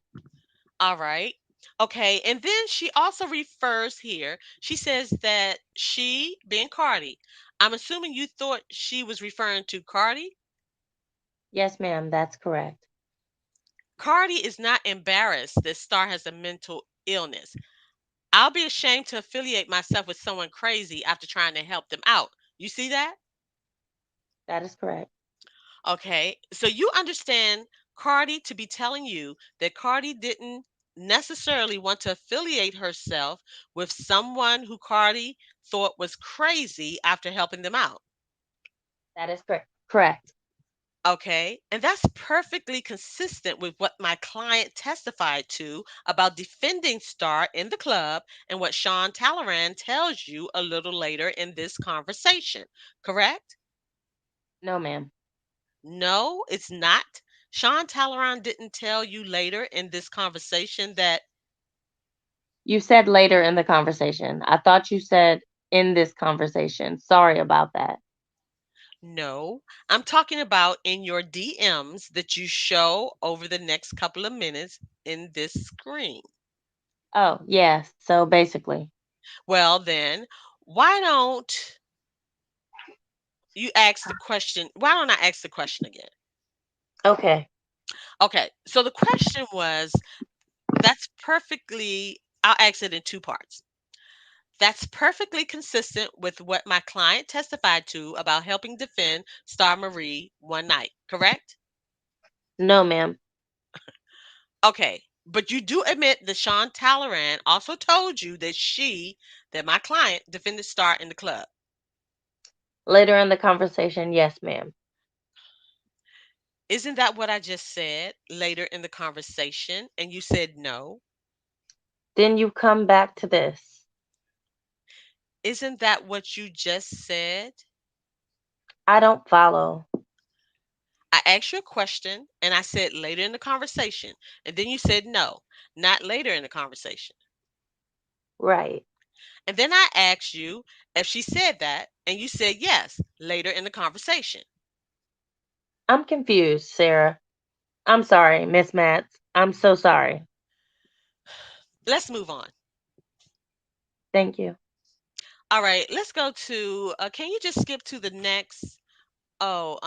All right. Okay. And then she also refers here, she says that she, being Cardi, I'm assuming you thought she was referring to Cardi. Yes, ma'am. That's correct. Cardi is not embarrassed that Star has a mental illness. I'll be ashamed to affiliate myself with someone crazy after trying to help them out. You see that? That is correct. Okay. So you understand Cardi to be telling you that Cardi didn't necessarily want to affiliate herself with someone who Cardi thought was crazy after helping them out. That is correct. Correct. Okay. And that's perfectly consistent with what my client testified to about defending Star in the club and what Sean Talleyrand tells you a little later in this conversation. Correct? No, ma'am. No, it's not. Sean Talleyrand didn't tell you later in this conversation that You said later in the conversation. I thought you said in this conversation. Sorry about that. no. I'm talking about in your DMs that you show over the next couple of minutes in this screen. Oh, yeah. So basically, Well, then, why don't you ask the question? Why don't I ask the question again? okay. Okay, so the question was that's perfectly, I'll ask it in two parts. That's perfectly consistent with what my client testified to about helping defend Star Marie one night, correct? No, ma'am. Okay, but you do admit that Sean Talleyrand also told you that my client defended Star in the club. Later in the conversation, yes, ma'am. Isn't that what I just said later in the conversation? And you said no. Then you come back to this. Isn't that what you just said? I don't follow. I asked you a question and I said later in the conversation. And then you said no, not later in the conversation. Right. And then I asked you if she said that, and you said yes later in the conversation. I'm confused, Sarah. I'm sorry, Miss Matz. I'm so sorry. Let's move on. Thank you. All right, let's go to, can you just skip to the next? Oh,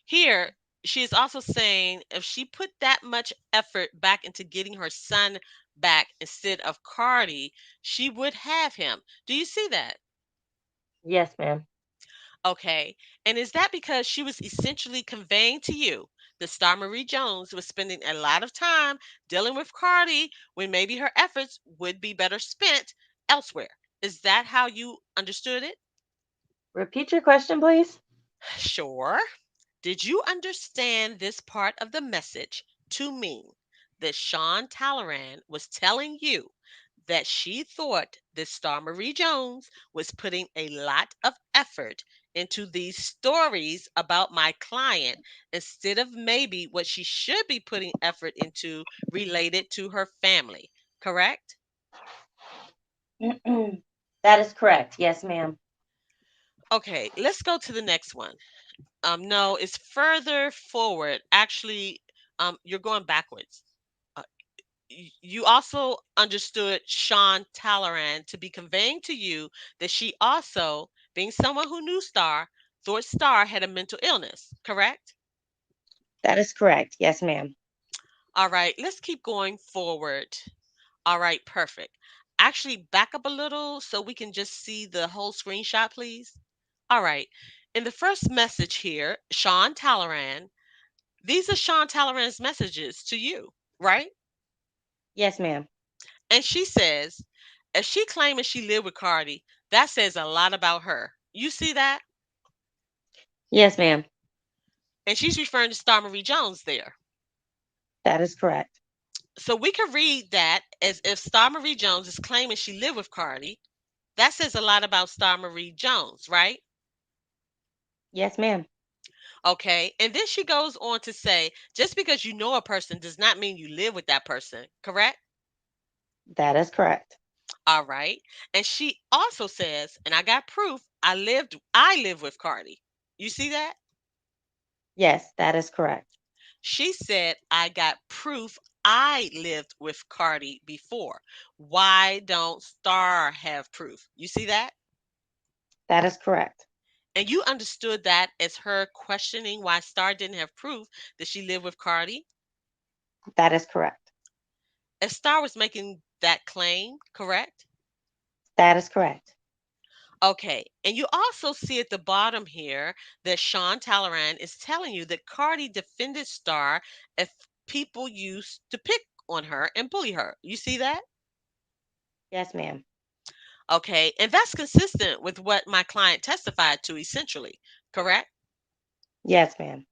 here she is also saying if she put that much effort back into getting her son back instead of Cardi, she would have him. Do you see that? Yes, ma'am. Okay. And is that because she was essentially conveying to you that Star Marie Jones was spending a lot of time dealing with Cardi when maybe her efforts would be better spent elsewhere? Is that how you understood it? Repeat your question, please. Sure. Did you understand this part of the message to mean that Sean Talleyrand was telling you that she thought that Star Marie Jones was putting a lot of effort into these stories about my client instead of maybe what she should be putting effort into related to her family, correct? That is correct. Yes, ma'am. Okay, let's go to the next one. No, it's further forward. Actually, you're going backwards. Uh, you also understood Sean Talleyrand to be conveying to you that she also, being someone who knew Star, thought Star had a mental illness, correct? That is correct. Yes, ma'am. All right, let's keep going forward. All right, perfect. Actually, back up a little so we can just see the whole screenshot, please. All right. In the first message here, Sean Talleyrand, these are Sean Talleyrand's messages to you, right? Yes, ma'am. And she says, if she claiming she lived with Cardi, that says a lot about her. You see that? Yes, ma'am. And she's referring to Star Marie Jones there. That is correct. So we can read that as if Star Marie Jones is claiming she lived with Cardi. That says a lot about Star Marie Jones, right? Yes, ma'am. Okay. And then she goes on to say, just because you know a person does not mean you live with that person, correct? That is correct. All right. And she also says, and I got proof, I live with Cardi. You see that? Yes, that is correct. She said, I got proof I lived with Cardi before. Why don't Star have proof? You see that? That is correct. And you understood that as her questioning why Star didn't have proof that she lived with Cardi? That is correct. As Star was making that claim, correct? That is correct. Okay. And you also see at the bottom here that Sean Talleyrand is telling you that Cardi defended Star if people used to pick on her and bully her. You see that? Yes, ma'am. Okay. And that's consistent with what my client testified to essentially, correct? Yes, ma'am.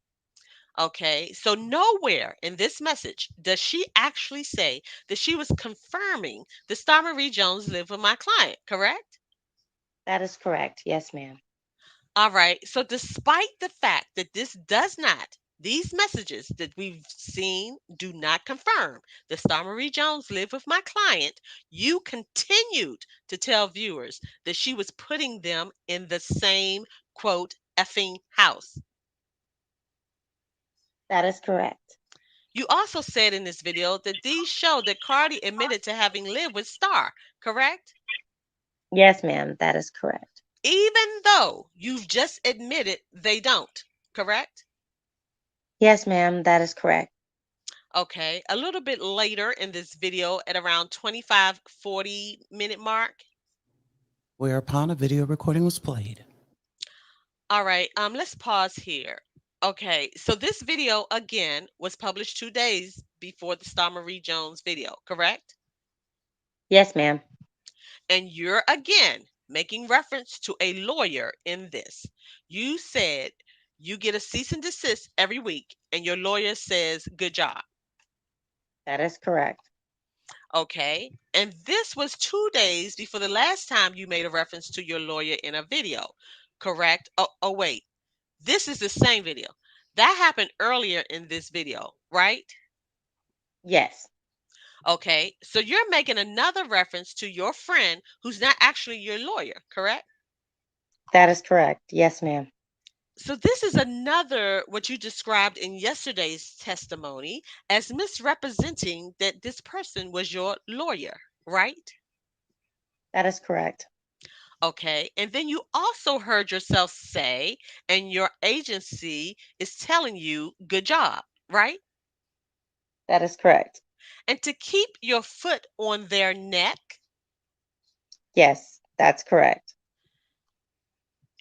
Okay. So nowhere in this message does she actually say that she was confirming that Star Marie Jones lived with my client, correct? That is correct. Yes, ma'am. All right. So despite the fact that these messages that we've seen do not confirm that Star Marie Jones lived with my client, you continued to tell viewers that she was putting them in the same quote effing house. That is correct. You also said in this video that these show that Cardi admitted to having lived with Star, correct? Yes, ma'am. That is correct. Even though you've just admitted they don't, correct? Yes, ma'am. That is correct. Okay, a little bit later in this video at around 25-40 minute mark. Whereupon a video recording was played. All right, let's pause here. Okay, so this video again was published 2 days before the Star Marie Jones video, correct? Yes, ma'am. And you're again making reference to a lawyer in this. You said you get a cease and desist every week, and your lawyer says, good job. That is correct. Okay. And this was 2 days before the last time you made a reference to your lawyer in a video, correct? Oh, wait. This is the same video. That happened earlier in this video, right? Yes. Okay. So you're making another reference to your friend who's not actually your lawyer, correct? That is correct. Yes, ma'am. So this is another what you described in yesterday's testimony as misrepresenting that this person was your lawyer, right? That is correct. Okay. And then you also heard yourself say, and your agency is telling you, good job, right? That is correct. And to keep your foot on their neck. Yes, that's correct.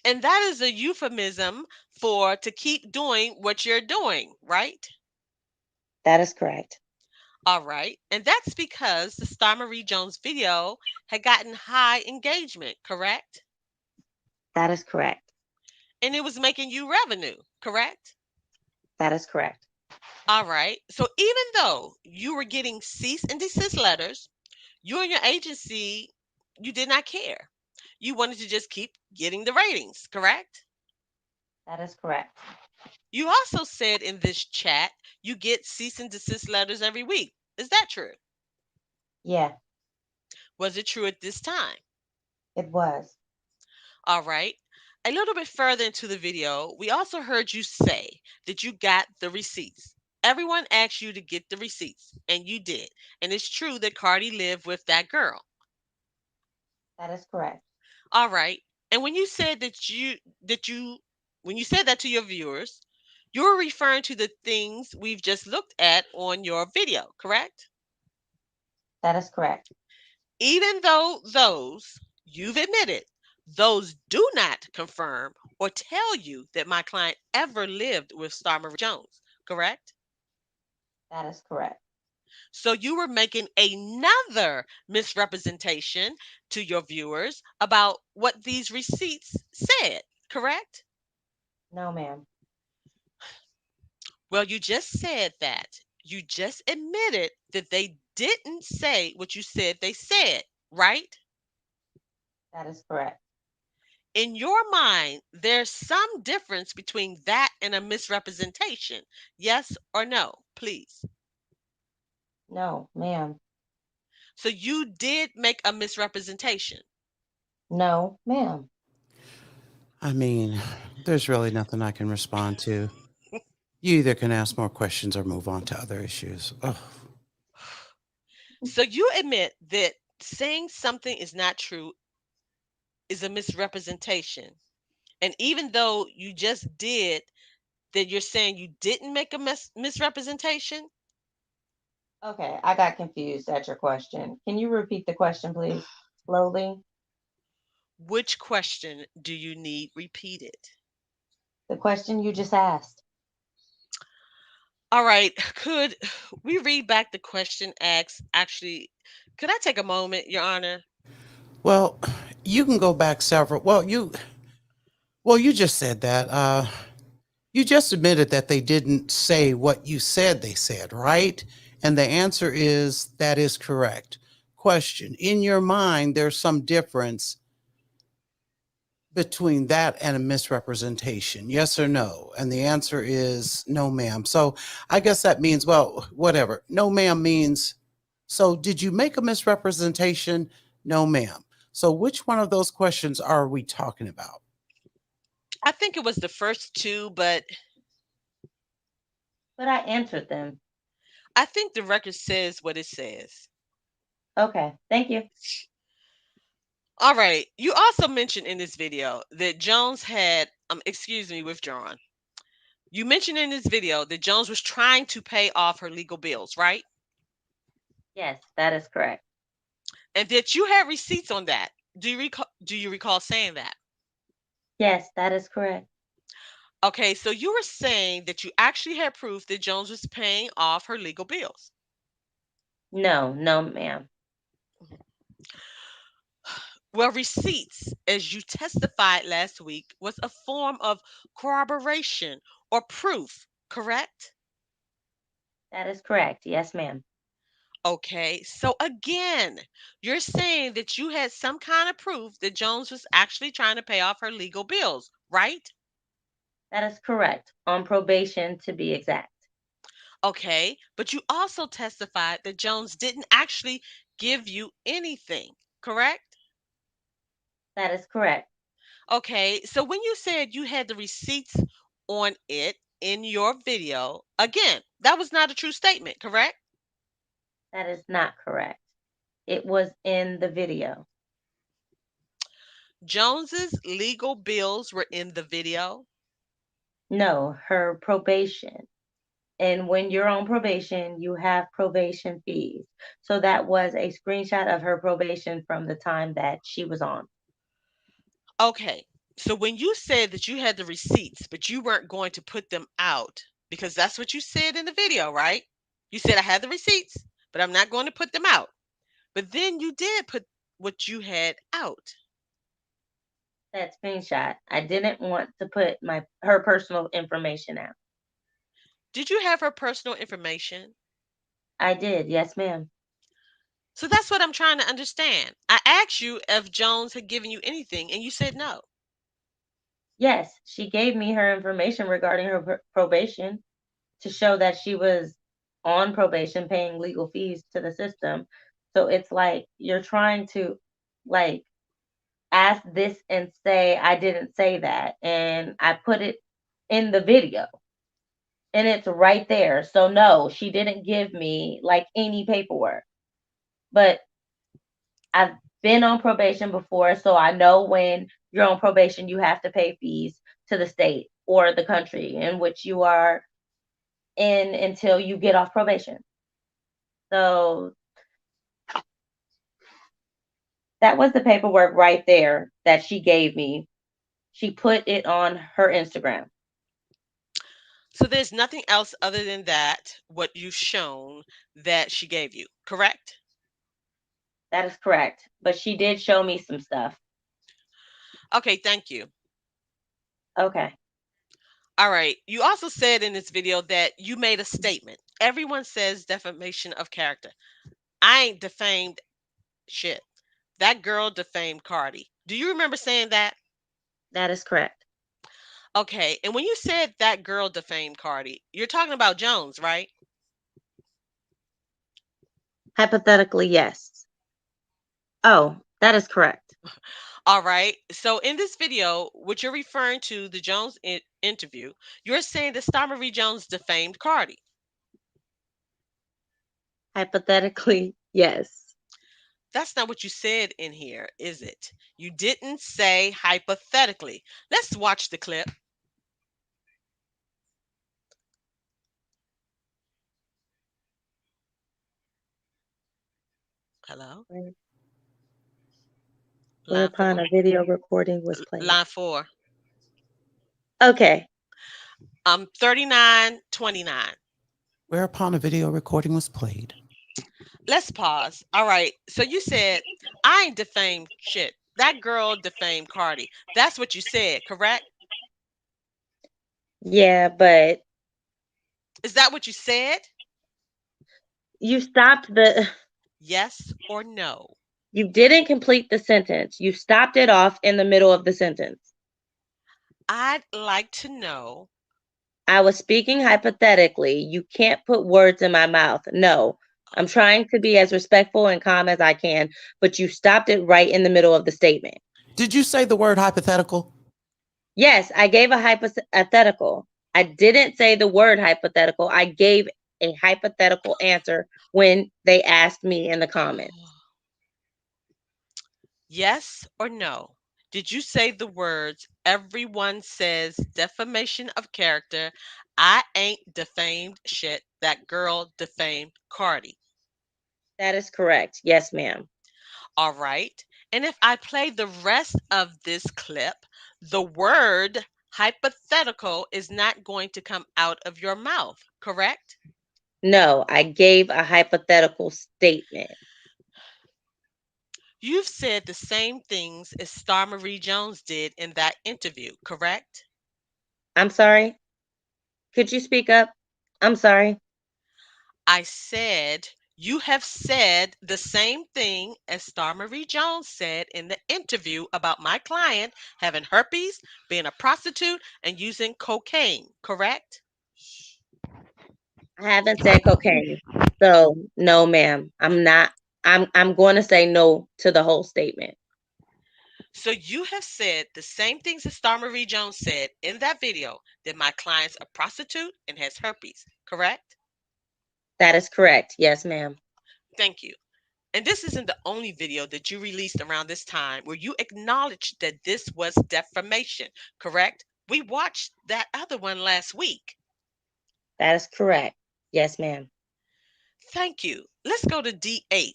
And that is a euphemism for to keep doing what you're doing, right? That is correct. All right. And that's because the Star Marie Jones video had gotten high engagement, correct? That is correct. And it was making you revenue, correct? That is correct. All right. So even though you were getting cease and desist letters, you and your agency, you did not care. You wanted to just keep getting the ratings, correct? That is correct. You also said in this chat you get cease and desist letters every week. Is that true? Yeah, Was it true at this time? it was. All right. A little bit further into the video, we also heard you say that you got the receipts. Everyone asked you to get the receipts, and you did. And it's true that Cardi lived with that girl. That is correct. All right. And when you said when you said that to your viewers, you're referring to the things we've just looked at on your video, correct? That is correct. Even though those you've admitted, Those do not confirm or tell you that my client ever lived with Star Marie Jones, correct? That is correct. So you were making another misrepresentation to your viewers about what these receipts said, correct? No, ma'am. Well, you just said that. You just admitted that they didn't say what you said they said, right? That is correct. In your mind, there's some difference between that and a misrepresentation. Yes or no, please. No, ma'am. So you did make a misrepresentation. No, ma'am. I mean, there's really nothing I can respond to. You either can ask more questions or move on to other issues. Oh, So you admit that saying something is not true is a misrepresentation. And even though you just did, that you're saying you didn't make a misrepresentation? Okay, I got confused at your question. Can you repeat the question, please? Slowly. Which question do you need repeated? The question you just asked. All right, could we read back the question asked? Actually, could I take a moment, Your Honor? well, you can go back several. Well, you just said that. You just admitted that they didn't say what you said they said, right? And the answer is that is correct. Question: in your mind, there's some difference between that and a misrepresentation, yes or no? And the answer is no, ma'am. So I guess that means, well, whatever. No, ma'am means, so did you make a misrepresentation? No, ma'am. So which one of those questions are we talking about? I think it was the first two, but But I answered them. I think the record says what it says. Okay, thank you. All right. You also mentioned in this video that Jones had, excuse me, withdrawn. You mentioned in this video that Jones was trying to pay off her legal bills, right? Yes, that is correct. And that you had receipts on that. Do you recall saying that? Yes, that is correct. Okay, so you were saying that you actually had proof that Jones was paying off her legal bills. No, no, ma'am. Well, receipts, as you testified last week, was a form of corroboration or proof, correct? That is correct. Yes, ma'am. Okay, so again, you're saying that you had some kind of proof that Jones was actually trying to pay off her legal bills, right? That is correct. On probation to be exact. Okay, but you also testified that Jones didn't actually give you anything, correct? That is correct. Okay, so when you said you had the receipts on it in your video, again, that was not a true statement, correct? That is not correct. It was in the video. Jones's legal bills were in the video. No, her probation. And when you're on probation, you have probation fees. So that was a screenshot of her probation from the time that she was on. Okay, so when you said that you had the receipts, but you weren't going to put them out, because that's what you said in the video, right? You said, I had the receipts, but I'm not going to put them out. But then you did put what you had out. That screenshot. I didn't want to put her personal information out. Did you have her personal information? I did, yes, ma'am. So that's what I'm trying to understand. I asked you if Jones had given you anything, and you said no. Yes, she gave me her information regarding her probation to show that she was on probation paying legal fees to the system. So it's like you're trying to like ask this and say I didn't say that, and I put it in the video and it's right there. So no, she didn't give me like any paperwork. But I've been on probation before, so I know when you're on probation you have to pay fees to the state or the country in which you are in until you get off probation. So That was the paperwork right there that she gave me. She put it on her Instagram. So there's nothing else other than that, what you've shown that she gave you, correct? That is correct. But she did show me some stuff. Okay, thank you. Okay. All right. You also said in this video that you made a statement. Everyone says defamation of character. I ain't defamed shit. That girl defamed Cardi. Do you remember saying that? That is correct. Okay. And when you said that girl defamed Cardi, you're talking about Jones, right? Hypothetically, yes. Oh, that is correct. All right. So in this video, what you're referring to the Jones interview, you're saying that Star Marie Jones defamed Cardi. Hypothetically, yes. That's not what you said in here, is it? You didn't say hypothetically. Let's watch the clip. Hello? Line Whereupon 4. a video recording was played. Line 4. Okay. 3929. Whereupon a video recording was played. Let's pause. All right. So you said I ain't defamed shit. That girl defamed Cardi. That's what you said, correct? Yeah, but Is that what you said? you stopped the Yes or no? you didn't complete the sentence. You stopped it off in the middle of the sentence. I'd like to know. I was speaking hypothetically. You can't put words in my mouth. No. I'm trying to be as respectful and calm as I can, but you stopped it right in the middle of the statement. Did you say the word hypothetical? Yes, I gave a hypothetical. I didn't say the word hypothetical. I gave a hypothetical answer when they asked me in the comments. Yes or no? Did you say the words, everyone says defamation of character? I ain't defamed shit. That girl defamed Cardi. That is correct. Yes, ma'am. All right. And if I play the rest of this clip, the word hypothetical is not going to come out of your mouth, correct? No, I gave a hypothetical statement. You've said the same things as Star Marie Jones did in that interview, correct? I'm sorry. Could you speak up? I'm sorry. I said you have said the same thing as Star Marie Jones said in the interview about my client having herpes, being a prostitute, and using cocaine, correct? I haven't said cocaine. So, no, ma'am. I'm not. I'm going to say no to the whole statement. So you have said the same things that Star Marie Jones said in that video, that my client's a prostitute and has herpes, correct? That is correct. Yes, ma'am. Thank you. And this isn't the only video that you released around this time where you acknowledged that this was defamation, correct? We watched that other one last week. That is correct. Yes, ma'am. Thank you. Let's go to D8.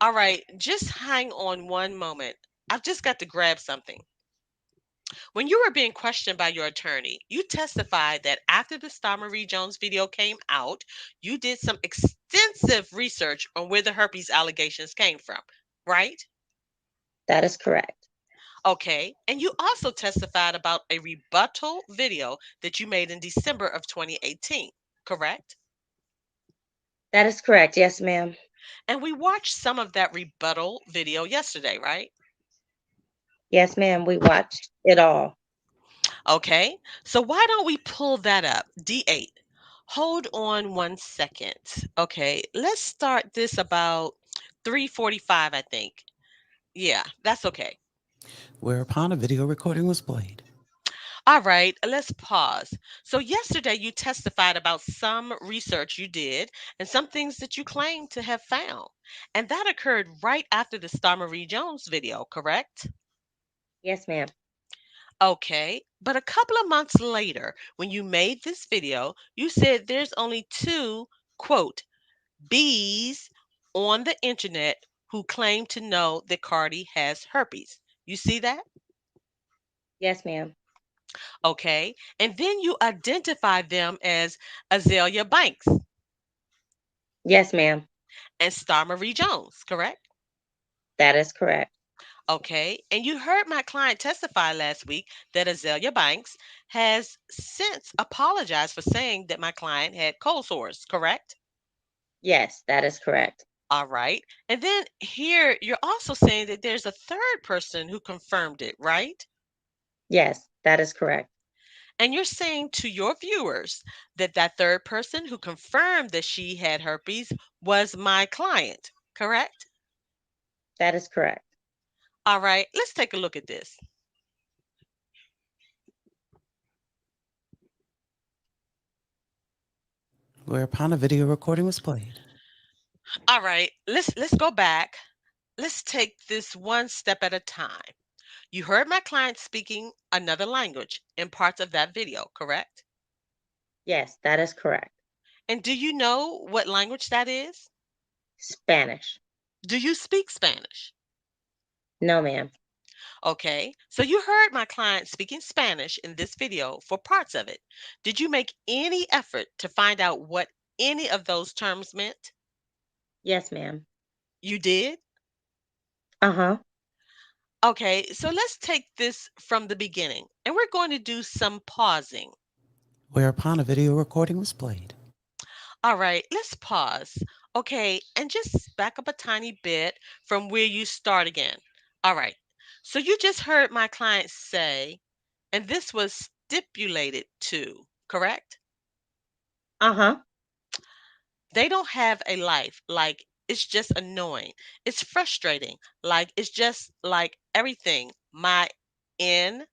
All right, just hang on one moment. I've just got to grab something. When you were being questioned by your attorney, you testified that after the Star Marie Jones video came out, you did some extensive research on where the herpes allegations came from, right? That is correct. Okay. And you also testified about a rebuttal video that you made in December of 2018, correct? That is correct. Yes, ma'am. And we watched some of that rebuttal video yesterday, right? Yes, ma'am. We watched it all. Okay. So why don't we pull that up? D8. Hold on 1 second. Okay. Let's start this about 3:45, I think. Yeah, that's okay. Whereupon a video recording was played. All right, let's pause. So, yesterday you testified about some research you did and some things that you claim to have found. And that occurred right after the Star Marie Jones video, correct? Yes, ma'am. Okay, but a couple of months later, when you made this video, you said there's only two, quote, bees on the internet who claim to know that Cardi has herpes. You see that? Yes, ma'am. Okay. And then you identify them as Azalea Banks Yes, ma'am. and Star Marie Jones, correct? That is correct. Okay. And you heard my client testify last week that Azalea Banks has since apologized for saying that my client had cold sores, correct? Yes, that is correct. All right. And then here you're also saying that there's a third person who confirmed it, right? Yes, that is correct. And you're saying to your viewers that that third person who confirmed that she had herpes was my client, correct? That is correct. All right. Let's take a look at this. Whereupon a video recording was played. All right. Let's go back. Let's take this one step at a time. You heard my client speaking another language in parts of that video, correct? Yes, that is correct. And do you know what language that is? Spanish. Do you speak Spanish? No, ma'am. Okay, so you heard my client speaking Spanish in this video for parts of it. Did you make any effort to find out what any of those terms meant? Yes, ma'am. You did? Uh-huh. Okay, so let's take this from the beginning and we're going to do some pausing. Whereupon a video recording was played. All right, let's pause. Okay, and just back up a tiny bit from where you start again. All right, so you just heard my client say, and this was stipulated to, correct? Uh-huh. They don't have a life. Like, it's just annoying. It's frustrating. Like, it's just like everything. My in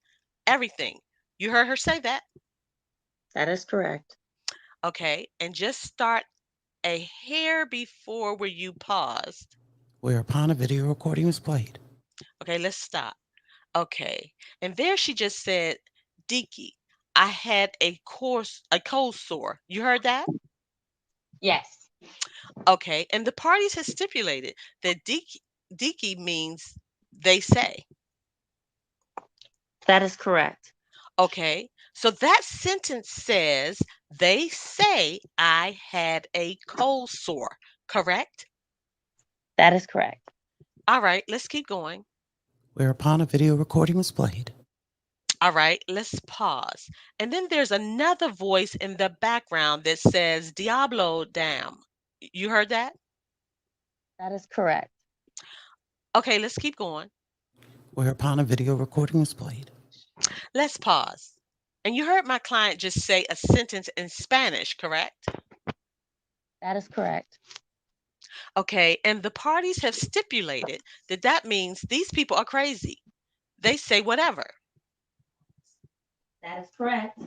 everything. You heard her say that? That is correct. Okay. And just start a hair before where you paused. Whereupon a video recording was played. Okay, let's stop. Okay. And there she just said, Deaky, I had a cold sore. You heard that? Yes. Okay. And the parties have stipulated that Deaky means they say. That is correct. Okay. So that sentence says, they say I had a cold sore, correct? That is correct. All right, let's keep going. Whereupon a video recording was played. All right, let's pause. And then there's another voice in the background that says, Diablo damn. You heard that? That is correct. Okay, let's keep going. Whereupon a video recording was played. Let's pause. And you heard my client just say a sentence in Spanish, correct? That is correct. Okay, and the parties have stipulated that that means these people are crazy. They say whatever. That is correct.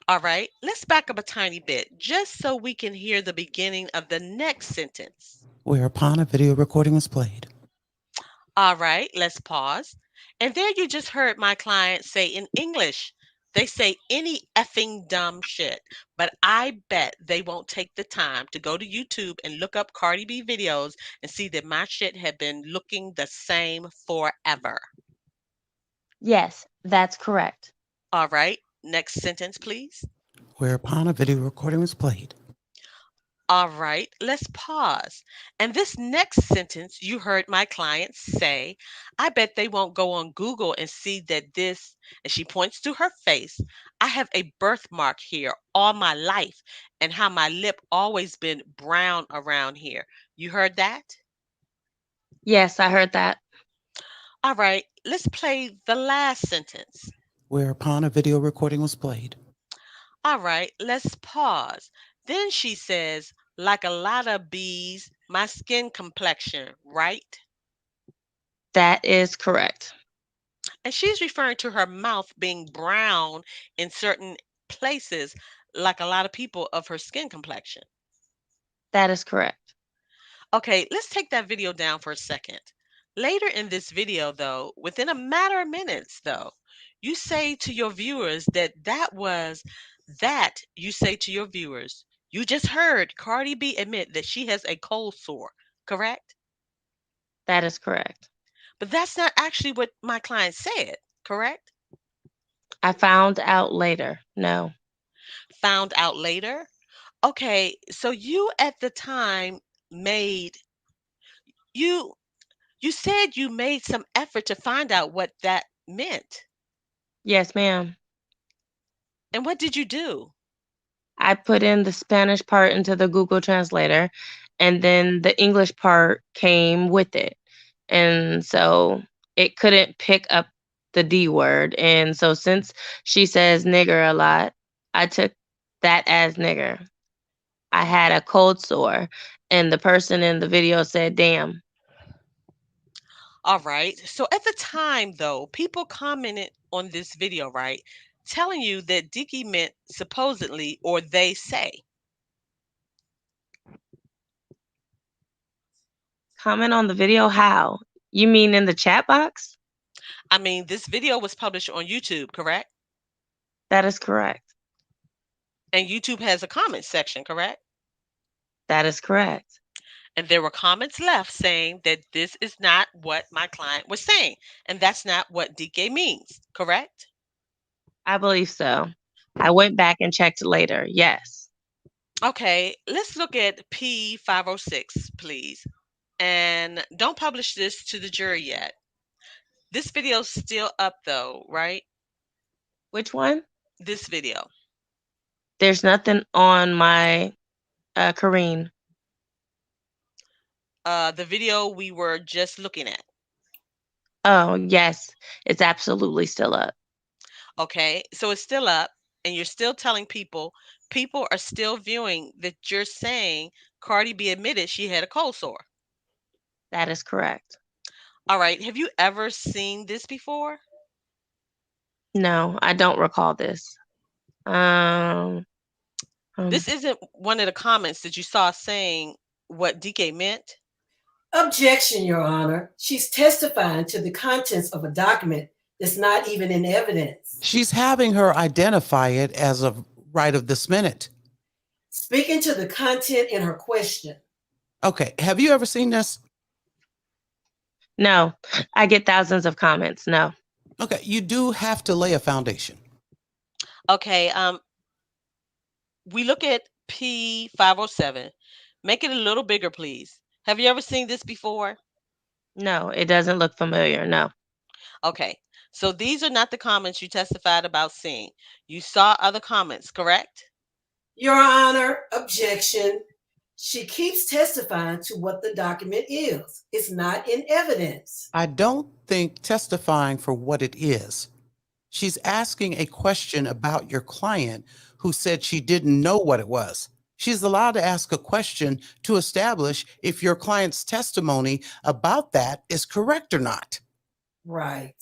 All right, let's back up a tiny bit just so we can hear the beginning of the next sentence. Whereupon a video recording was played. All right, let's pause. And there you just heard my client say in English, they say any effing dumb shit, but I bet they won't take the time to go to YouTube and look up Cardi B videos and see that my shit had been looking the same forever. Yes, that's correct. All right, next sentence, please. Whereupon a video recording was played. All right, let's pause. And this next sentence, you heard my client say, I bet they won't go on Google and see that this, and she points to her face, I have a birthmark here all my life, and how my lip always been brown around here. You heard that? Yes, I heard that. All right, let's play the last sentence. Whereupon a video recording was played. All right, let's pause. Then she says, like a lot of bees, my skin complexion, right? That is correct. And she's referring to her mouth being brown in certain places, like a lot of people of her skin complexion. That is correct. Okay, let's take that video down for a second. Later in this video, though, within a matter of minutes, though, you say to your viewers you say to your viewers, you just heard Cardi B admit that she has a cold sore, correct? That is correct. But that's not actually what my client said, correct? I found out later. No. Found out later. Okay, so you at the time made you you said you made some effort to find out what that meant. Yes, ma'am. And what did you do? I put in the Spanish part into the Google Translator, and then the English part came with it. And so it couldn't pick up the D word. And so since she says nigger a lot, I took that as nigger. I had a cold sore, and the person in the video said, damn. All right. So at the time, though, people commented on this video, right? Telling you that Dicky meant supposedly or they say. Comment on the video? How? You mean in the chat box? I mean, this video was published on YouTube, correct? That is correct. And YouTube has a comment section, correct? That is correct. And there were comments left saying that this is not what my client was saying. And that's not what DK means, correct? I believe so. I went back and checked later. Yes. Okay, let's look at P506, please. And don't publish this to the jury yet. This video's still up though, right? Which one? This video. There's nothing on my Kareen. The video we were just looking at. Oh, yes. It's absolutely still up. Okay, so it's still up and you're still telling people are still viewing that you're saying Cardi B admitted she had a cold sore. That is correct. All right, have you ever seen this before? No, I don't recall this. This isn't one of the comments that you saw saying what DK meant? Objection, Your Honor. She's testifying to the contents of a document that's not even in evidence. She's having her identify it as of right of this minute. Speaking to the content in her question. Okay, have you ever seen this? No, I get thousands of comments. No. Okay, you do have to lay a foundation. Okay, we look at P507. Make it a little bigger, please. Have you ever seen this before? No, it doesn't look familiar. No. Okay, so these are not the comments you testified about seeing. You saw other comments, correct? Your Honor, objection. She keeps testifying to what the document is. It's not in evidence. I don't think testifying for what it is. She's asking a question about your client who said she didn't know what it was. She's allowed to ask a question to establish if your client's testimony about that is correct or not. Right.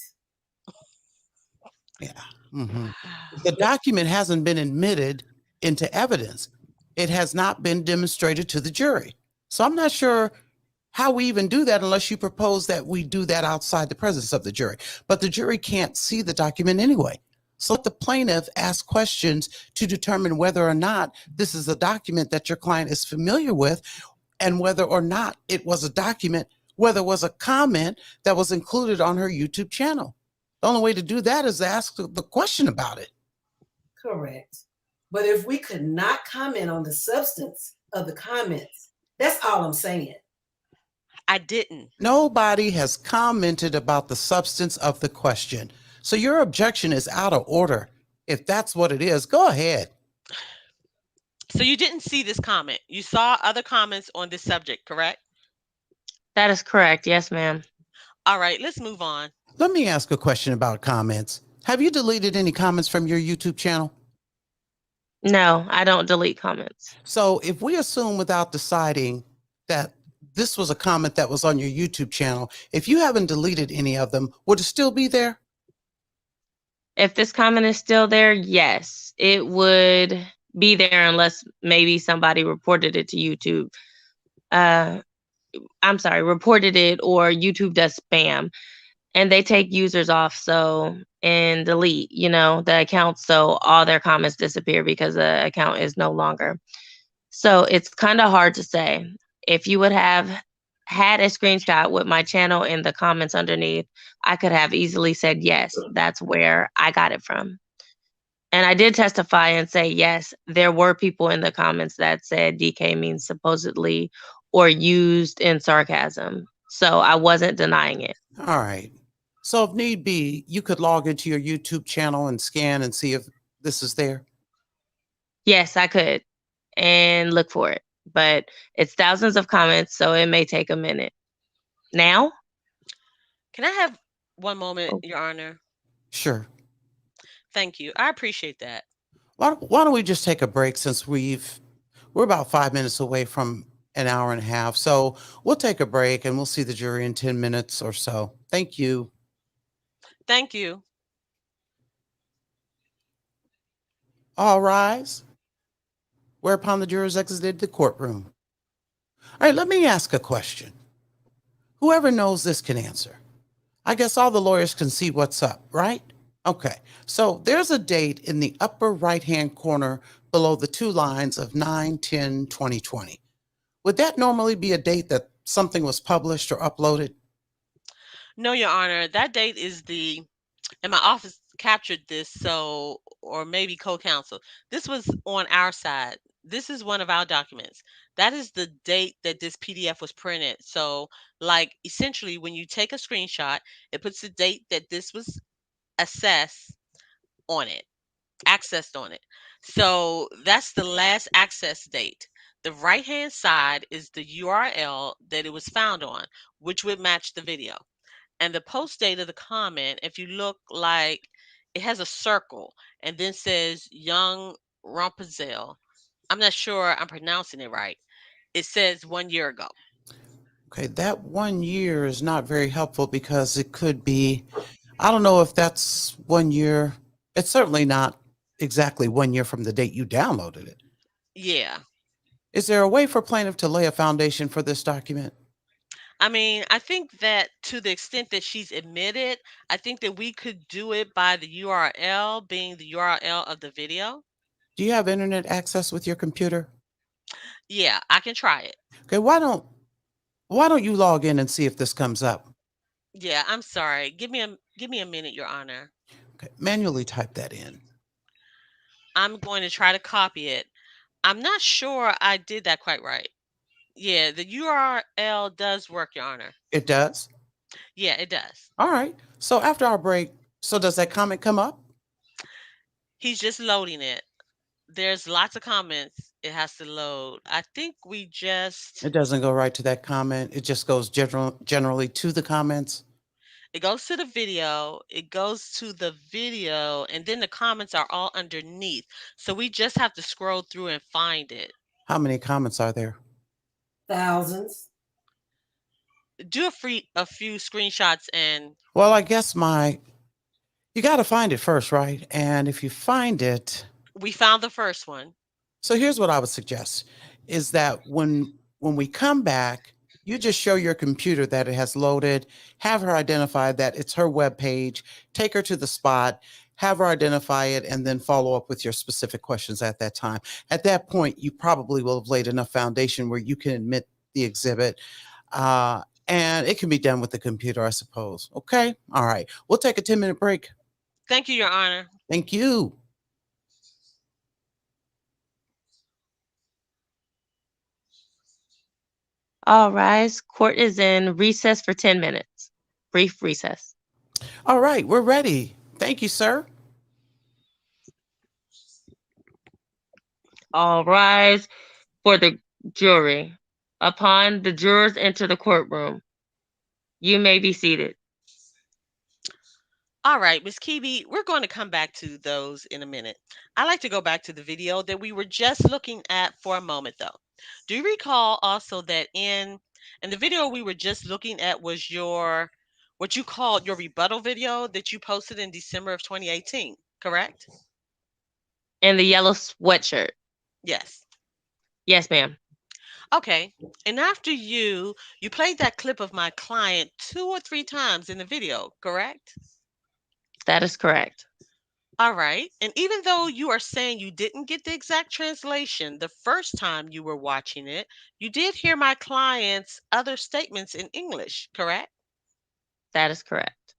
Yeah. Mm-hmm. The document hasn't been admitted into evidence. It has not been demonstrated to the jury. So I'm not sure how we even do that unless you propose that we do that outside the presence of the jury. But the jury can't see the document anyway. So let the plaintiff ask questions to determine whether or not this is a document that your client is familiar with and whether or not it was a document, whether it was a comment that was included on her YouTube channel. The only way to do that is to ask the question about it. Correct. But if we could not comment on the substance of the comments, that's all I'm saying. I didn't. Nobody has commented about the substance of the question. So your objection is out of order. If that's what it is, go ahead. So you didn't see this comment. You saw other comments on this subject, correct? That is correct. Yes, ma'am. All right, let's move on. Let me ask a question about comments. Have you deleted any comments from your YouTube channel? No, I don't delete comments. So if we assume without deciding that this was a comment that was on your YouTube channel, if you haven't deleted any of them, would it still be there? If this comment is still there, yes, it would be there unless maybe somebody reported it to YouTube. I'm sorry, reported it, or YouTube does spam and they take users off and delete, the account, so all their comments disappear because the account is no longer. So it's kind of hard to say. If you would have had a screenshot with my channel in the comments underneath, I could have easily said, yes, that's where I got it from. And I did testify and say, yes, there were people in the comments that said DK means supposedly or used in sarcasm. So I wasn't denying it. All right. So if need be, you could log into your YouTube channel and scan and see if this is there. Yes, I could and look for it. But it's thousands of comments, so it may take a minute. Now? Can I have one moment, Oh, Your Honor? Sure. Thank you. I appreciate that. Why don't we just take a break since we're about 5 minutes away from an hour and a half. So we'll take a break and we'll see the jury in 10 minutes or so. Thank you. Thank you. All rise. Whereupon the jurors exited the courtroom. All right, let me ask a question. Whoever knows this can answer. I guess all the lawyers can see what's up, right? Okay, so there's a date in the upper right-hand corner below the two lines of 9/10/2020. Would that normally be a date that something was published or uploaded? No, Your Honor, that date is and my office captured this, so, or maybe co-counsel. This was on our side. This is one of our documents. That is the date that this PDF was printed. So, like, essentially, when you take a screenshot, it puts the date that this was assessed on it, accessed on it. So that's the last access date. The right hand side is the URL that it was found on, which would match the video. And the post date of the comment, if you look, like, it has a circle and then says Young Rumpelstiltskin. I'm not sure I'm pronouncing it right. It says 1 year ago. Okay, that 1 year is not very helpful because it could be, I don't know if that's 1 year. It's certainly not exactly 1 year from the date you downloaded it. Yeah. Is there a way for plaintiff to lay a foundation for this document? I mean, I think that to the extent that she's admitted, I think that we could do it by the URL being the URL of the video. Do you have internet access with your computer? Yeah, I can try it. Okay, why don't you log in and see if this comes up? Yeah, I'm sorry. Give me a minute, Your Honor. Okay, manually type that in. I'm going to try to copy it. I'm not sure I did that quite right. Yeah, the URL does work, Your Honor. It does? Yeah, it does. All right. So after our break, so does that comment come up? He's just loading it. There's lots of comments it has to load. I think we just It doesn't go right to that comment. It just goes generally to the comments. it goes to the video, it goes to the video, and then the comments are all underneath. So we just have to scroll through and find it. How many comments are there? Thousands. Do a few screenshots and Well, I guess you got to find it first, right? And if you find it, we found the first one. so here's what I would suggest is that when we come back, you just show your computer that it has loaded, have her identify that it's her web page, take her to the spot, have her identify it, and then follow up with your specific questions at that time. At that point, you probably will have laid enough foundation where you can admit the exhibit. And it can be done with the computer, I suppose. Okay. All right. We'll take a 10-minute break. Thank you, Your Honor. Thank you. all rise. Court is in recess for 10 minutes. Brief recess. All right. We're ready. Thank you, sir. All rise for the jury. Upon the jurors enter the courtroom, you may be seated. All right, Ms. Kibi, we're going to come back to those in a minute. I'd like to go back to the video that we were just looking at for a moment, though. Do you recall also that in the video we were just looking at was what you called your rebuttal video that you posted in December of 2018, correct? And the yellow sweatshirt. Yes. Yes, ma'am. Okay. And after you played that clip of my client 2 or 3 times in the video, correct? That is correct. All right. And even though you are saying you didn't get the exact translation the first time you were watching it, you did hear my client's other statements in English, correct? That is correct.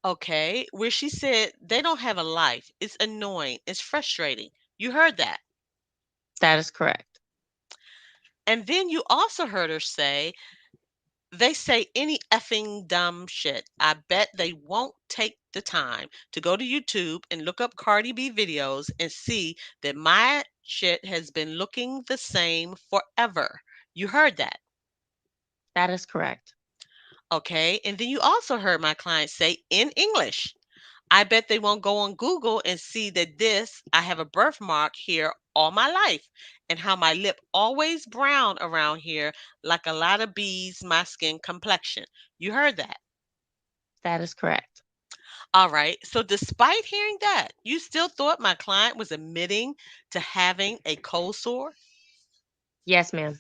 Okay. Where she said they don't have a life. It's annoying. It's frustrating. You heard that. That is correct. And then you also heard her say, they say any effing dumb shit. I bet they won't take the time to go to YouTube and look up Cardi B videos and see that my shit has been looking the same forever. You heard that. That is correct. Okay. And then you also heard my client say in English, I bet they won't go on Google and see that I have a birthmark here all my life and how my lip always brown around here like a lot of bees, my skin complexion. You heard that. That is correct. All right. So, despite hearing that, you still thought my client was admitting to having a cold sore? Yes, ma'am.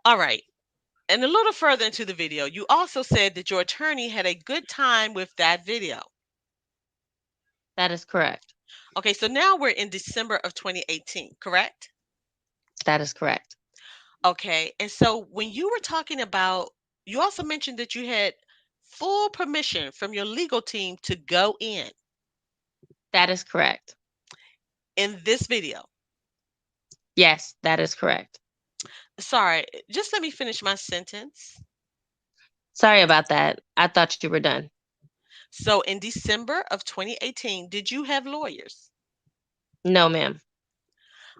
All right. And a little further into the video, you also said that your attorney had a good time with that video. That is correct. Okay. So now we're in December of 2018, correct? That is correct. Okay. And so when you were talking about, you also mentioned that you had full permission from your legal team to go That is correct. in this video. Yes, that is correct. Sorry, just let me finish my sentence. Sorry about that. I thought you were done. So in December of 2018, did you have lawyers? No, ma'am.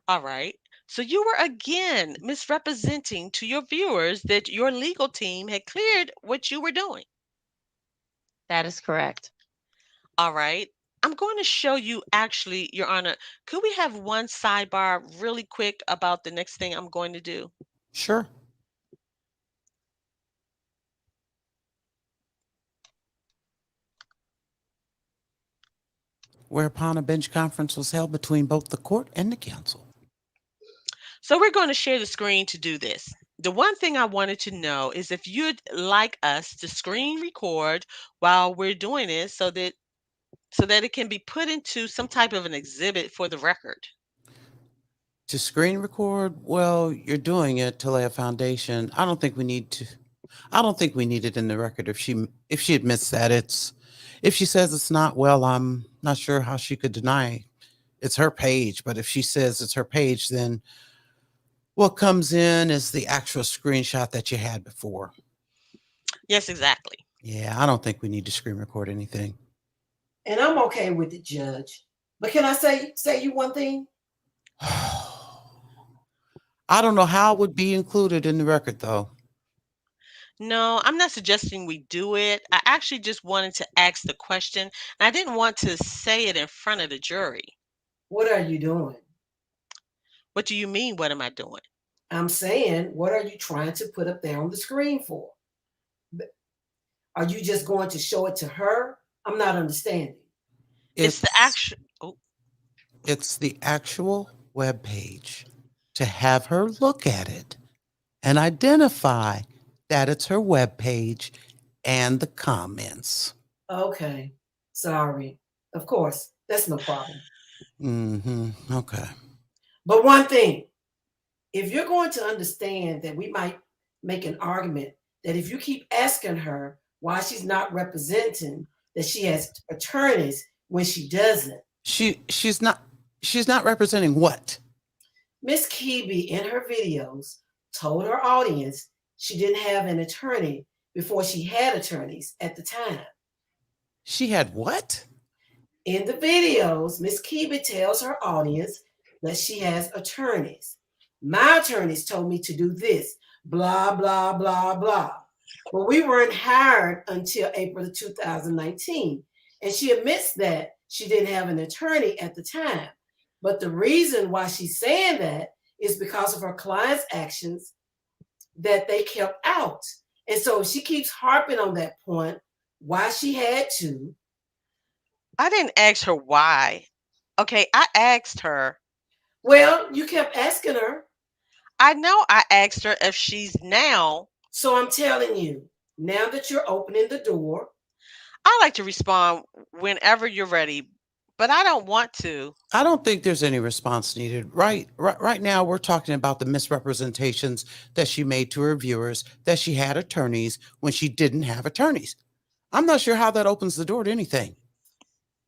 All right. So you were again misrepresenting to your viewers that your legal team had cleared what you were doing. That is correct. All right. I'm going to show you actually, Your Honor, could we have one sidebar really quick about the next thing I'm going to do? Sure. Whereupon a bench conference was held between both the court and the counsel. So we're going to share the screen to do this. The one thing I wanted to know is if you'd like us to screen record while we're doing this so that it can be put into some type of an exhibit for the record. To screen record, well, you're doing it to lay a foundation. I don't think we need it in the record if she admits that if she says it's not, well, I'm not sure how she could deny it's her page, but if she says it's her page, then what comes in is the actual screenshot that you had before. Yes, exactly. Yeah, I don't think we need to screen record anything. And I'm okay with it, Judge. But can I say you one thing? I don't know how it would be included in the record, though. No, I'm not suggesting we do it. I actually just wanted to ask the question, and I didn't want to say it in front of the jury. What are you doing? What do you mean, what am I doing? I'm saying, what are you trying to put up there on the screen for? Are you just going to show it to her? I'm not understanding. It's the actual. Oh, It's the actual web page to have her look at it and identify that it's her web page and the comments. Okay. Sorry. Of course. That's no problem. Okay. But one thing, if you're going to understand that we might make an argument that if you keep asking her why she's not representing that she has attorneys when she doesn't. She's not representing what? Miss Kebe in her videos told her audience she didn't have an attorney before she had attorneys at the time. She had what? In the videos, Miss Kebe tells her audience that she has attorneys. My attorneys told me to do this, blah, blah, blah, blah. But we weren't hired until April of 2019. And she admits that she didn't have an attorney at the time. But the reason why she's saying that is because of her client's actions that they kept out. And so she keeps harping on that point, why she had to. I didn't ask her why. Okay, I asked her. Well, you kept asking her. I know I asked her if she's now. So I'm telling you, now that you're opening the door. I like to respond whenever you're ready, but I don't want to. I don't think there's any response needed. Right now, we're talking about the misrepresentations that she made to her viewers that she had attorneys when she didn't have attorneys. I'm not sure how that opens the door to anything.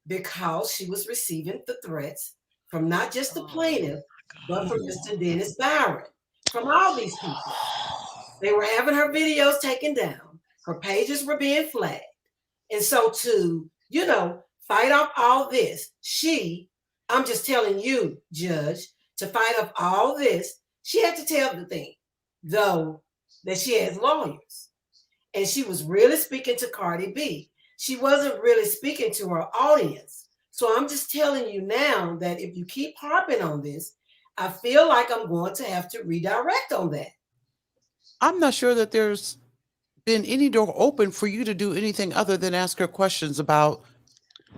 Because she was receiving the threats from not just the Oh plaintiff, but from my Mr. Dennis Byron, from all these people. They were having her videos taken down, her pages were being flagged. And so to, fight off all this, I'm just telling you, Judge, to fight off all this, she had to tell the thing, though, that she has lawyers. And she was really speaking to Cardi B. She wasn't really speaking to her audience. So I'm just telling you now that if you keep harping on this, I feel like I'm going to have to redirect on that. I'm not sure that there's been any door open for you to do anything other than ask her questions about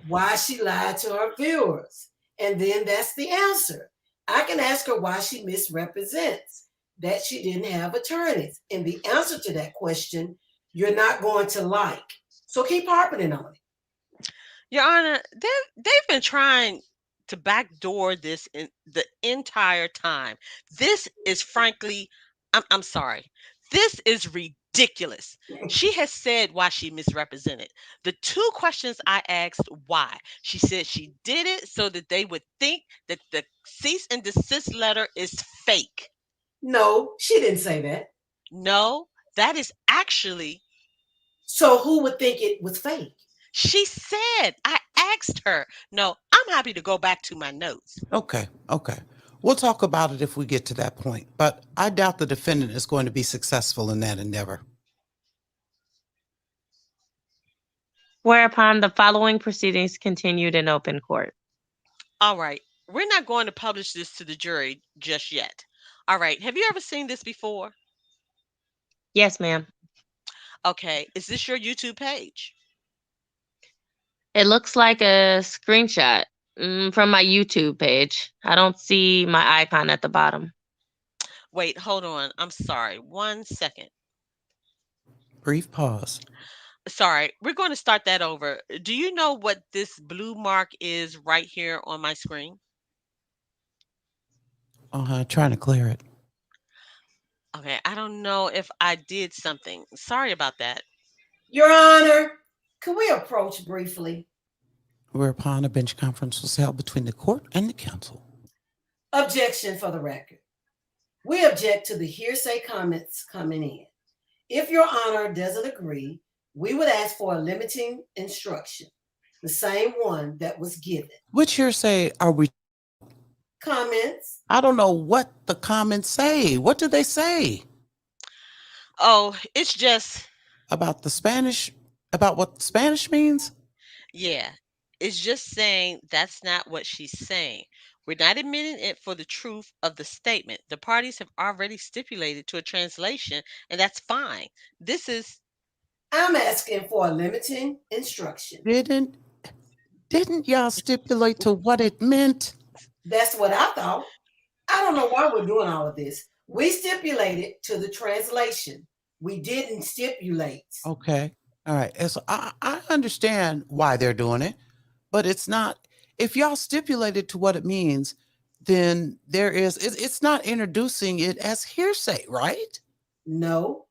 Why she lied to her viewers. And then that's the answer. I can ask her why she misrepresents that she didn't have attorneys. And the answer to that question, you're not going to like. So keep harping on it. Your Honor, they've been trying to backdoor this in the entire time. This is frankly, I'm sorry. This is ridiculous. She has said why she misrepresented. The two questions I asked why. She said she did it so that they would think that the cease and desist letter is fake. No, she didn't say that. No, that is actually, So who would think it was fake? she said, I asked her. No, I'm happy to go back to my notes. Okay. We'll talk about it if we get to that point, but I doubt the defendant is going to be successful in that endeavor. Whereupon the following proceedings continued in open court. All right. We're not going to publish this to the jury just yet. All right. Have you ever seen this before? Yes, ma'am. Okay. Is this your YouTube page? It looks like a screenshot from my YouTube page. I don't see my icon at the bottom. Wait, hold on. I'm sorry. 1 second. Brief pause. Sorry. We're going to start that over. Do you know what this blue mark is right here on my screen? Trying to clear it. Okay. I don't know if I did something. Sorry about that. Your Honor, can we approach briefly? Whereupon a bench conference was held between the court and the counsel. Objection for the record. We object to the hearsay comments coming in. If Your Honor doesn't agree, we would ask for a limiting instruction, the same one that was given. Which hearsay are we? Comments? I don't know what the comments say. What do they say? Oh, it's just, About the Spanish? About what Spanish means? yeah. It's just saying that's not what she's saying. We're not admitting it for the truth of the statement. The parties have already stipulated to a translation, and that's fine. This is, I'm asking for a limiting instruction. Didn't y'all stipulate to what it meant? That's what I thought. I don't know why we're doing all of this. We stipulated to the translation. We didn't stipulate. Okay. All right. And so I understand why they're doing it, but it's not, if y'all stipulated to what it means, then it's not introducing it as hearsay, right? No.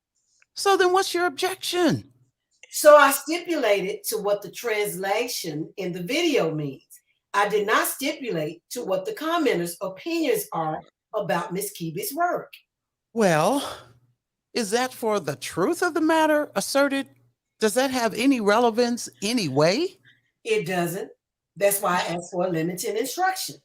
So then what's your objection? So I stipulated to what the translation in the video means. I did not stipulate to what the commenters' opinions are about Miss Kibi's work. Well, is that for the truth of the matter asserted? Does that have any relevance anyway? It doesn't. That's why I asked for a limiting instruction.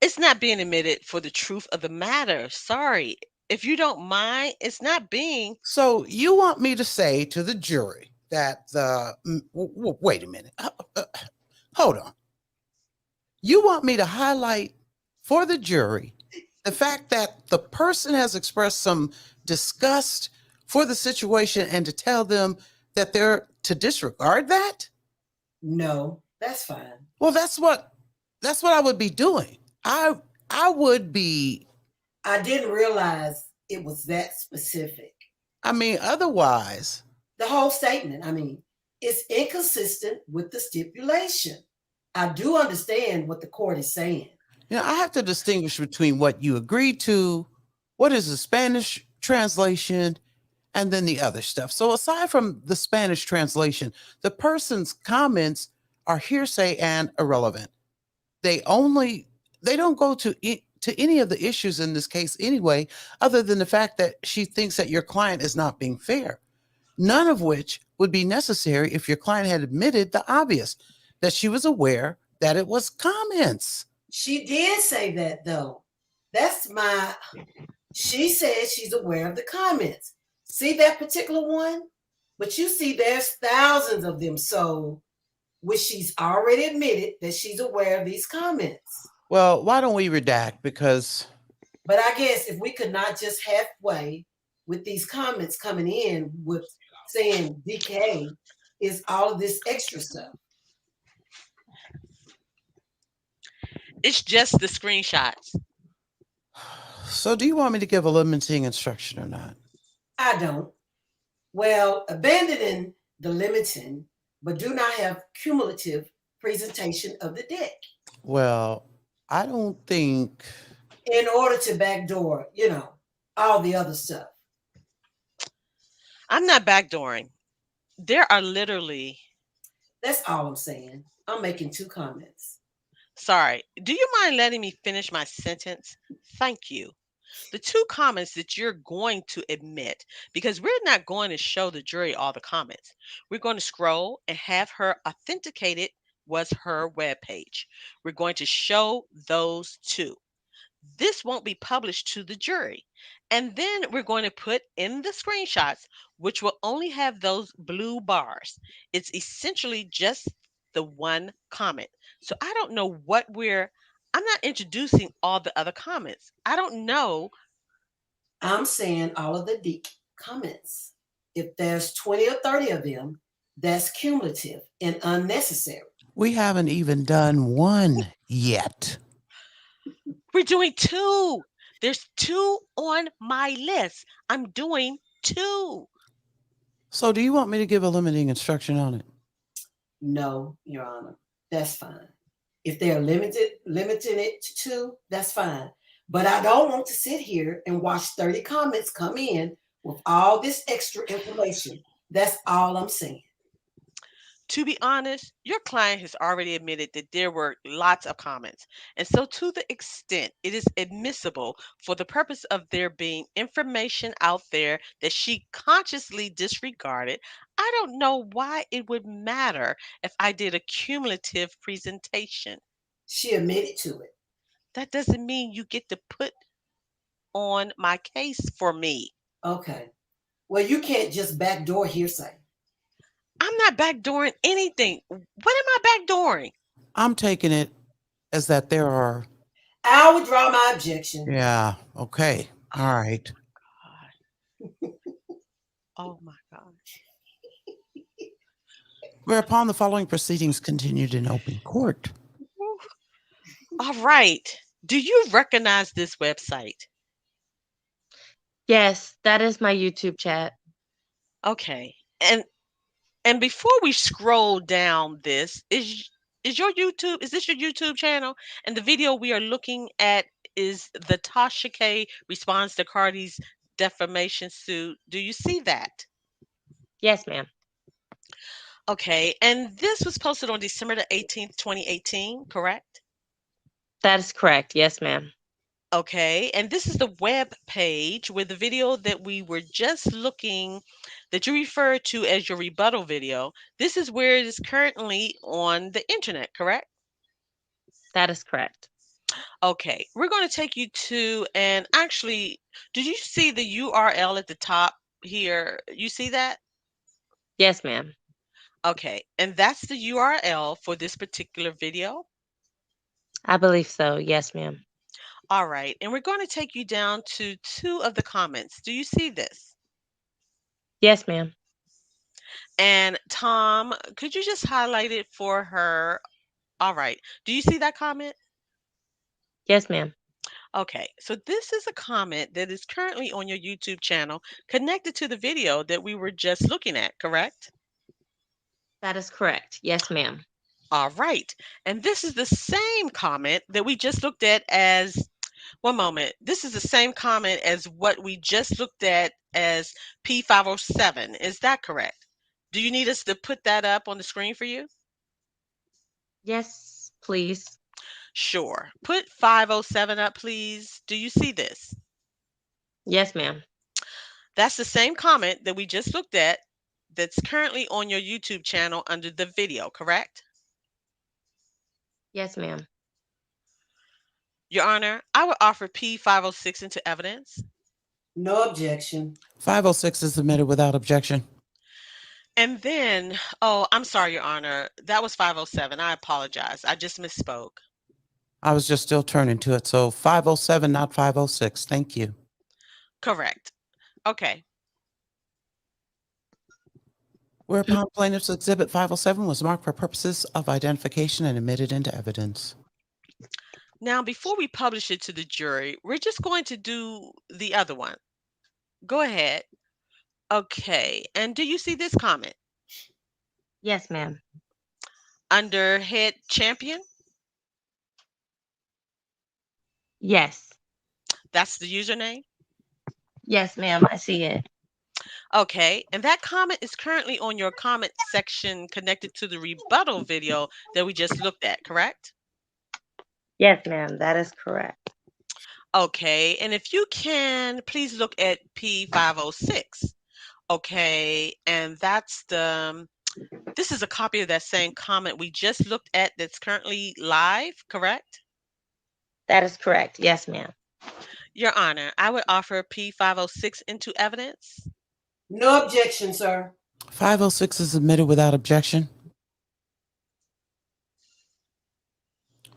it's not being admitted for the truth of the matter. Sorry. If you don't mind, it's not being. So you want me to say to the jury that wait a minute. Hold on. You want me to highlight for the jury the fact that the person has expressed some disgust for the situation and to tell them that they're to disregard that? No, that's fine. Well, that's what I would be doing. I would be. I didn't realize it was that specific. I mean, otherwise. The whole statement, I mean. It's inconsistent with the stipulation. I do understand what the court is saying. I have to distinguish between what you agreed to, what is the Spanish translation, and then the other stuff. So aside from the Spanish translation, the person's comments are hearsay and irrelevant. They only they don't go to any of the issues in this case anyway, other than the fact that she thinks that your client is not being fair. None of which would be necessary if your client had admitted the obvious, that she was aware that it was comments. She did say that though. That's my She says she's aware of the comments. See that particular one? But you see, there's thousands of them. So, which she's already admitted that she's aware of these comments. Well, why don't we redact? Because But I guess if we could not just halfway with these comments coming in with saying DK is all of this extra stuff. It's just the screenshots. so do you want me to give a limiting instruction or not? I don't. Well, abandoning the limiting, but do not have cumulative presentation of the deck Well, I don't think. in order to backdoor, all the other stuff. I'm not backdooring. There are literally, That's all I'm saying. I'm making two comments. sorry, do you mind letting me finish my sentence? Thank you. The two comments that you're going to admit, because we're not going to show the jury all the comments. We're going to scroll and have her authenticated was her webpage. We're going to show those two. This won't be published to the jury. And then we're going to put in the screenshots, which will only have those blue bars. It's essentially just the one comment. So I don't know I'm not introducing all the other comments. I don't know. I'm saying all of the comments. If there's 20 or 30 of them, that's cumulative and unnecessary. We haven't even done one yet. We're doing two. There's two on my list. I'm doing two. So do you want me to give a limiting instruction on it? No, Your Honor, that's fine. If they're limiting it to two, that's fine. But I don't want to sit here and watch 30 comments come in with all this extra information. That's all I'm saying. To be honest, your client has already admitted that there were lots of comments. And so, to the extent it is admissible for the purpose of there being information out there that she consciously disregarded, I don't know why it would matter if I did a cumulative presentation. She admitted to it. That doesn't mean you get to put on my case for me. Okay. Well, you can't just backdoor hearsay. I'm not backdooring anything. What am I backdooring? I'm taking it as that there are. I withdraw my objection. Yeah, okay. All right. God. Oh my God. Whereupon the following proceedings continued in open court. All right. Do you recognize this website? Yes, that is my YouTube chat. Okay. And before we scroll down this, is this your YouTube channel? And the video we are looking at is the Tasha K responds to Cardi's defamation suit. Do you see that? Yes, ma'am. Okay. And this was posted on December the 18th, 2018, correct? That is correct. Yes, ma'am. Okay, and this is the web page with the video that we were just looking, that you referred to as your rebuttal video. This is where it is currently on the internet, correct? That is correct. Okay, we're going to take you to, and actually, did you see the URL at the top here? You see that? Yes, ma'am. Okay, and that's the URL for this particular video. I believe so. Yes, ma'am. All right, and we're going to take you down to two of the comments. Do you see this? Yes, ma'am. And Tom, could you just highlight it for her? All right. Do you see that comment? Yes, ma'am. Okay. So this is a comment that is currently on your YouTube channel connected to the video that we were just looking at, correct? That is correct. Yes, ma'am. All right. And this is the same comment that we just looked at as, one moment. This is the same comment as what we just looked at as P507. Is that correct? Do you need us to put that up on the screen for you? Yes, please. Sure. Put 507 up, please. Do you see this? Yes, ma'am. That's the same comment that we just looked at that's currently on your YouTube channel under the video, correct? Yes, ma'am. Your Honor, I would offer P506 into evidence. No objection. 506 is submitted without objection. And then, oh, I'm sorry, Your Honor. That was 507. I apologize. I just misspoke. I was just still turning to it. So 507, not 506. Thank you. Correct. Okay. Whereupon plaintiff's exhibit 507 was marked for purposes of identification and admitted into evidence. Now, before we publish it to the jury, we're just going to do the other one. Go ahead. Okay. And do you see this comment? Yes, ma'am. Under head champion? Yes. That's the username? Yes, ma'am. I see it. Okay. And that comment is currently on your comment section connected to the rebuttal video that we just looked at, correct? Yes, ma'am. That is correct. Okay. And if you can, please look at P506. Okay. And that's this is a copy of that same comment we just looked at that's currently live, correct? That is correct. Yes, ma'am. Your Honor, I would offer P506 into evidence. No objection, sir. 506 is submitted without objection.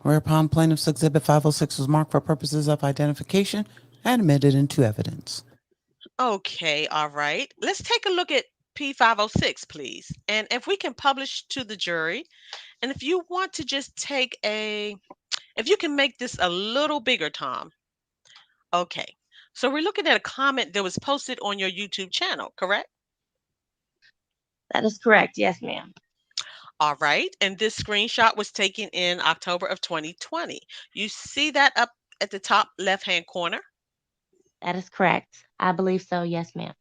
Whereupon plaintiff's exhibit 506 was marked for purposes of identification and admitted into evidence. Okay, all right. Let's take a look at P506, please. And if we can publish to the jury, and if you want to just take if you can make this a little bigger, Tom. Okay. So we're looking at a comment that was posted on your YouTube channel, correct? That is correct. Yes, ma'am. All right. And this screenshot was taken in October of 2020. You see that up at the top left-hand corner? That is correct. I believe so. Yes, ma'am.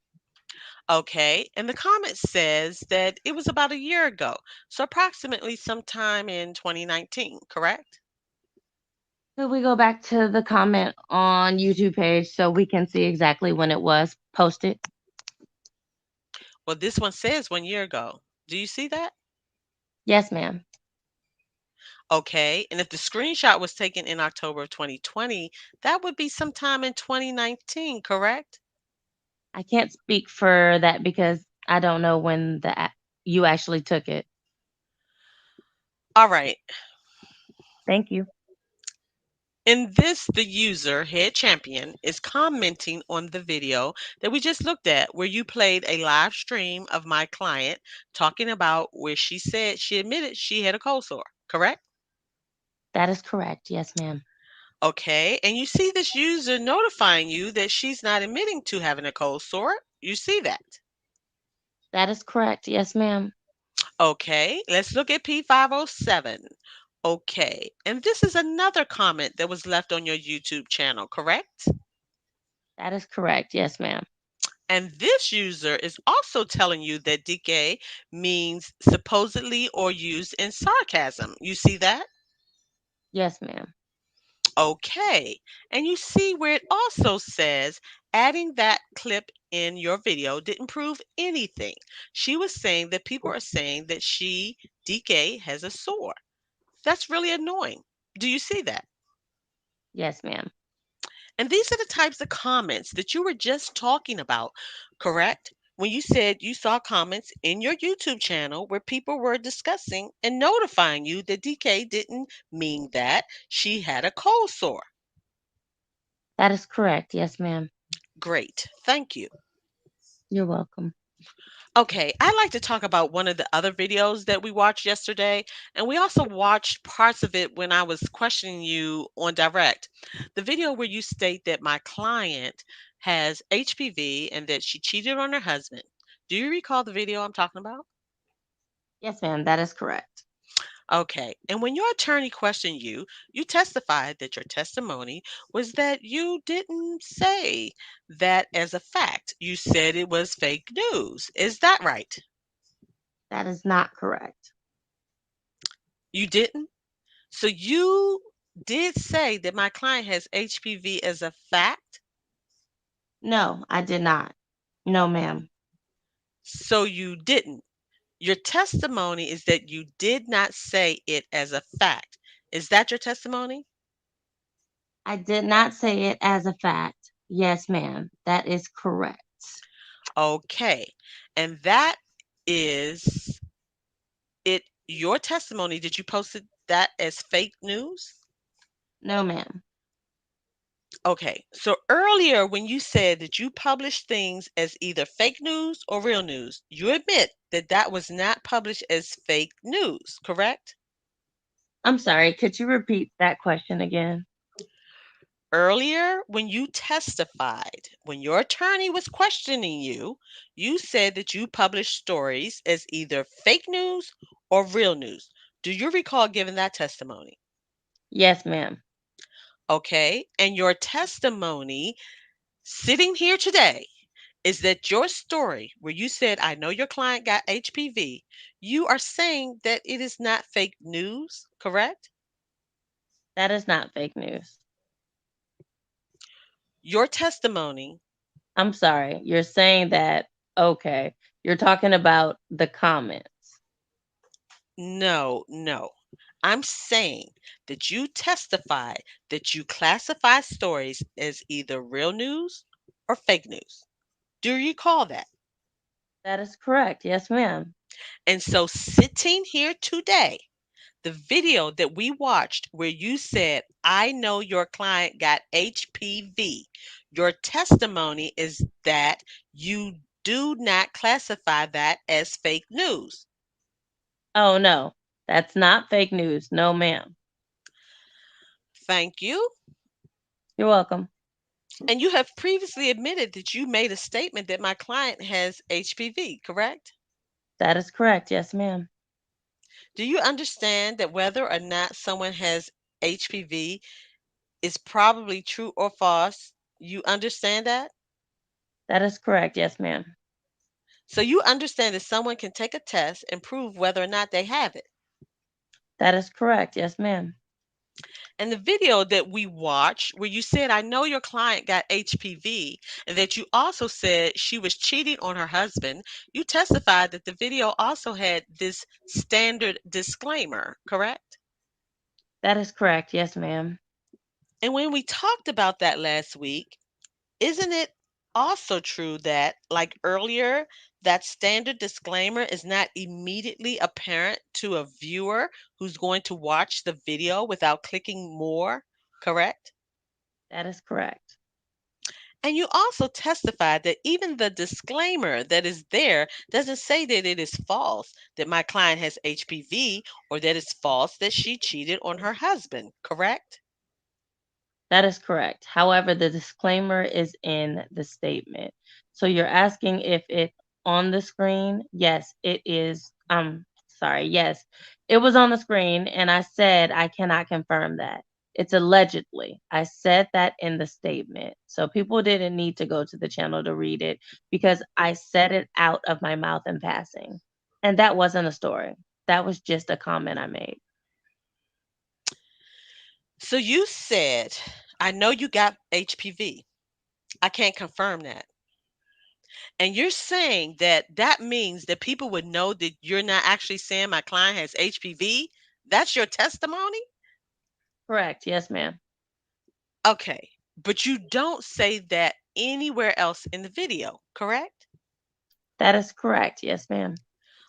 Okay. And the comment says that it was about a year ago. So approximately sometime in 2019, correct? Could we go back to the comment on YouTube page so we can see exactly when it was posted? Well, this one says 1 year ago. Do you see that? Yes, ma'am. Okay. And if the screenshot was taken in October of 2020, that would be sometime in 2019, correct? I can't speak for that because I don't know when you actually took it. All right. Thank you. In this, the user, head champion, is commenting on the video that we just looked at, where you played a live stream of my client talking about where she said she admitted she had a cold sore, correct? That is correct. Yes, ma'am. Okay. And you see this user notifying you that she's not admitting to having a cold sore. You see that. That is correct. Yes, ma'am. Okay. Let's look at P507. Okay. And this is another comment that was left on your YouTube channel, correct? That is correct. Yes, ma'am. And this user is also telling you that decay means supposedly or used in sarcasm. You see that? Yes, ma'am. Okay. And you see where it also says adding that clip in your video didn't prove anything. She was saying that people are saying that DK, has a sore. That's really annoying. Do you see that? Yes, ma'am. And these are the types of comments that you were just talking about, correct? When you said you saw comments in your YouTube channel where people were discussing and notifying you that DK didn't mean that she had a cold sore. That is correct. Yes, ma'am. Great. Thank you. You're welcome. Okay, I'd like to talk about one of the other videos that we watched yesterday, and we also watched parts of it when I was questioning you on direct. The video where you state that my client has HPV and that she cheated on her husband. Do you recall the video I'm talking about? Yes, ma'am. That is correct. Okay. And when your attorney questioned you, you testified that your testimony was that you didn't say that as a fact. You said it was fake news. Is that right? That is not correct. You didn't? So you did say that my client has HPV as a fact? No, I did not. No, ma'am. So you didn't. Your testimony is that you did not say it as a fact. Is that your testimony? I did not say it as a fact. Yes, ma'am. That is correct. Okay. And that is it your testimony. Did you post that as fake news? No, ma'am. Okay. So earlier when you said that you published things as either fake news or real news, you admit that that was not published as fake news, correct? I'm sorry. Could you repeat that question again? Earlier, when you testified, when your attorney was questioning you, you said that you published stories as either fake news or real news. Do you recall giving that testimony? Yes, ma'am. Okay. And your testimony sitting here today is that your story, where you said, I know your client got HPV, you are saying that it is not fake news, correct? That is not fake news. Your testimony. I'm sorry. You're saying that, okay. You're talking about the comments. No, no. I'm saying that you testify that you classify stories as either real news or fake news. Do you recall that? That is correct. Yes, ma'am. And so, sitting here today, the video that we watched where you said, I know your client got HPV, your testimony is that you do not classify that as fake news. Oh, no. That's not fake news. No, ma'am. Thank you. You're welcome. And you have previously admitted that you made a statement that my client has HPV, correct? That is correct. Yes, ma'am. Do you understand that whether or not someone has HPV is probably true or false? You understand that? That is correct. Yes, ma'am. So you understand that someone can take a test and prove whether or not they have it. That is correct. Yes, ma'am. And the video that we watched, where you said, I know your client got HPV, and that you also said she was cheating on her husband, you testified that the video also had this standard disclaimer, correct? That is correct. Yes, ma'am. And when we talked about that last week, isn't it also true that, like earlier, that standard disclaimer is not immediately apparent to a viewer who's going to watch the video without clicking more, correct? That is correct. And you also testified that even the disclaimer that is there doesn't say that it is false that my client has HPV or that it's false that she cheated on her husband, correct? That is correct. However, the disclaimer is in the statement. So you're asking if it on the screen? Yes, it is. Sorry. Yes, it was on the screen, and I said I cannot confirm that. It's allegedly. I said that in the statement. So people didn't need to go to the channel to read it because I said it out of my mouth in passing. And that wasn't a story. That was just a comment I made. So you said, I know you got HPV. I can't confirm that. And you're saying that that means that people would know that you're not actually saying my client has HPV? That's your testimony? Correct. Yes, ma'am. Okay. But you don't say that anywhere else in the video, correct? That is correct. Yes, ma'am.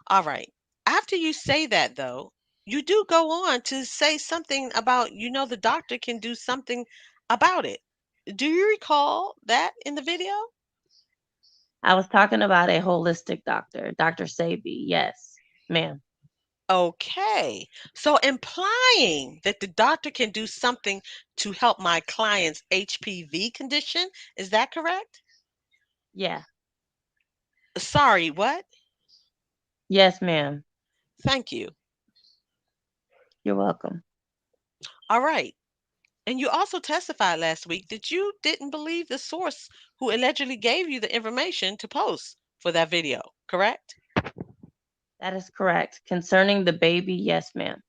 All right. After you say that, though, you do go on to say something about, the doctor can do something about it. Do you recall that in the video? I was talking about a holistic doctor, Dr. Sabi. Yes, ma'am. Okay. So implying that the doctor can do something to help my client's HPV condition, is that correct? Yeah. Sorry, what? Yes, ma'am. Thank you. You're welcome. All right. And you also testified last week that you didn't believe the source who allegedly gave you the information to post for that video, correct? That is correct. Concerning the baby, yes, ma'am.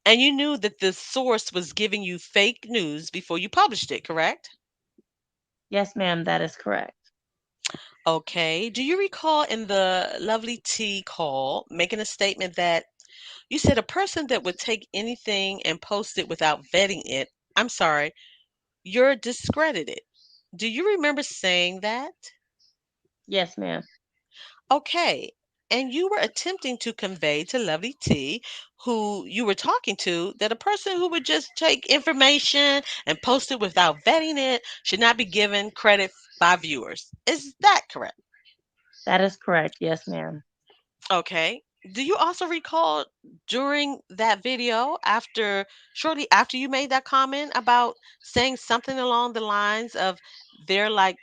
And you knew that the source was giving you fake news before you published it, correct? Yes, ma'am, that is correct. Okay. Do you recall in the Lovely T call making a statement that you said a person that would take anything and post it without vetting it, I'm sorry, you're discredited. Do you remember saying that? Yes, ma'am. Okay. And you were attempting to convey to Lovely T, who you were talking to, that a person who would just take information and post it without vetting it should not be given credit by viewers. Is that correct? That is correct. Yes, ma'am. Okay. Do you also recall during that video, shortly after you made that comment about saying something along the lines of they're like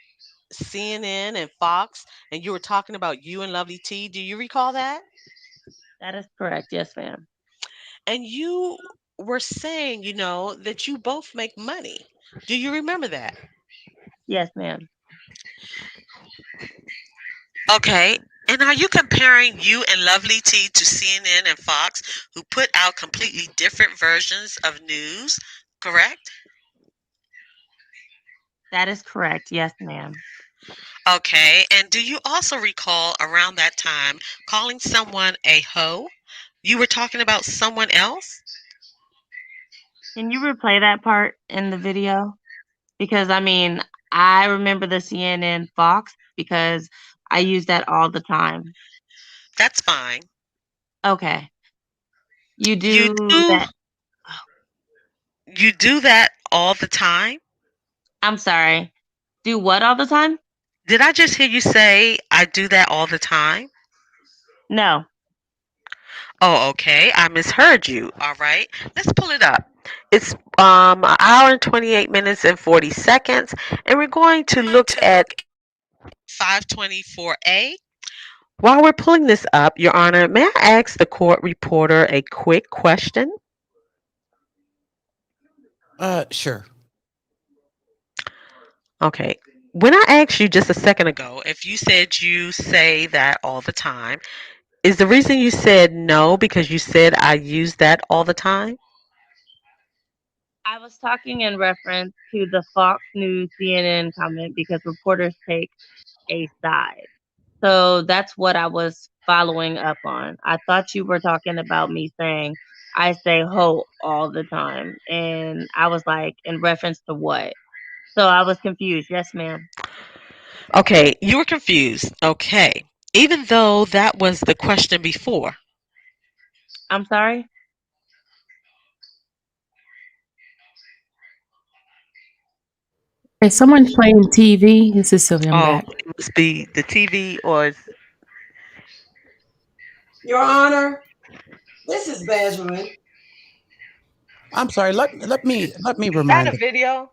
CNN and Fox, and you were talking about you and Lovely T? Do you recall that? That is correct. Yes, ma'am. And you were saying, that you both make money. Do you remember that? Yes, ma'am. Okay. And are you comparing you and Lovely T to CNN and Fox, who put out completely different versions of news? Correct? That is correct. Yes, ma'am. Okay. And do you also recall around that time calling someone a hoe? You were talking about someone else? Can you replay that part in the video? Because I mean, I remember the CNN Fox because I use that all the time. That's fine. Okay. You You do do that. you do that all the time? I'm sorry. Do what all the time? Did I just hear you say I do that all the time? No. Oh, okay. I misheard you. All right. Let's pull it up. It's an hour and 28 minutes and 40 seconds, and we're going to look at 524A. While we're pulling this up, Your Honor, may I ask the court reporter a quick question? Sure. Okay. When I asked you just a second ago if you said you say that all the time, is the reason you said no because you said I use that all the time? I was talking in reference to the Fox News CNN comment because reporters take a side. So that's what I was following up on. I thought you were talking about me saying I say ho all the time. And I was like, in reference to what? So I was confused. Yes, ma'am. Okay, you were confused. Okay. Even though that was the question before. I'm sorry. Is someone playing TV? This is Sylvia. I'm Oh, back. it must be the TV or Your Honor, this is Badgerman. I'm sorry. Let me that remind a video?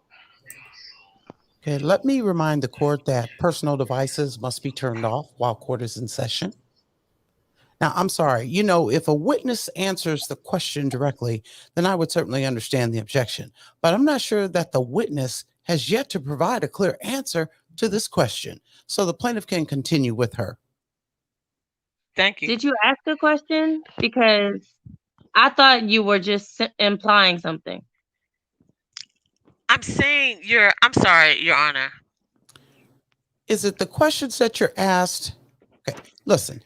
let me remind the court that personal devices must be turned off while court is in session. Now, I'm sorry. If a witness answers the question directly, then I would certainly understand the objection. But I'm not sure that the witness has yet to provide a clear answer to this question. So the plaintiff can continue with her. Thank you. Did you ask a question? Because I thought you were just implying something. I'm sorry, Your Honor. Is it the questions that you're asked? Okay, listen,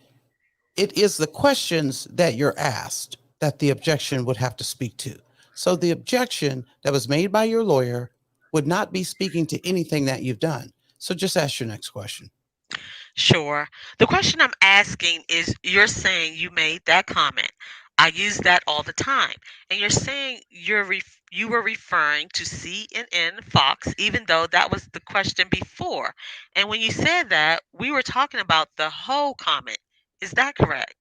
it is the questions that you're asked that the objection would have to speak to. So the objection that was made by your lawyer would not be speaking to anything that you've done. So just ask your next question. Sure. The question I'm asking is you're saying you made that comment. I use that all the time. And you're saying you were referring to CNN Fox, even though that was the question before. And when you said that, we were talking about the whole comment. Is that correct?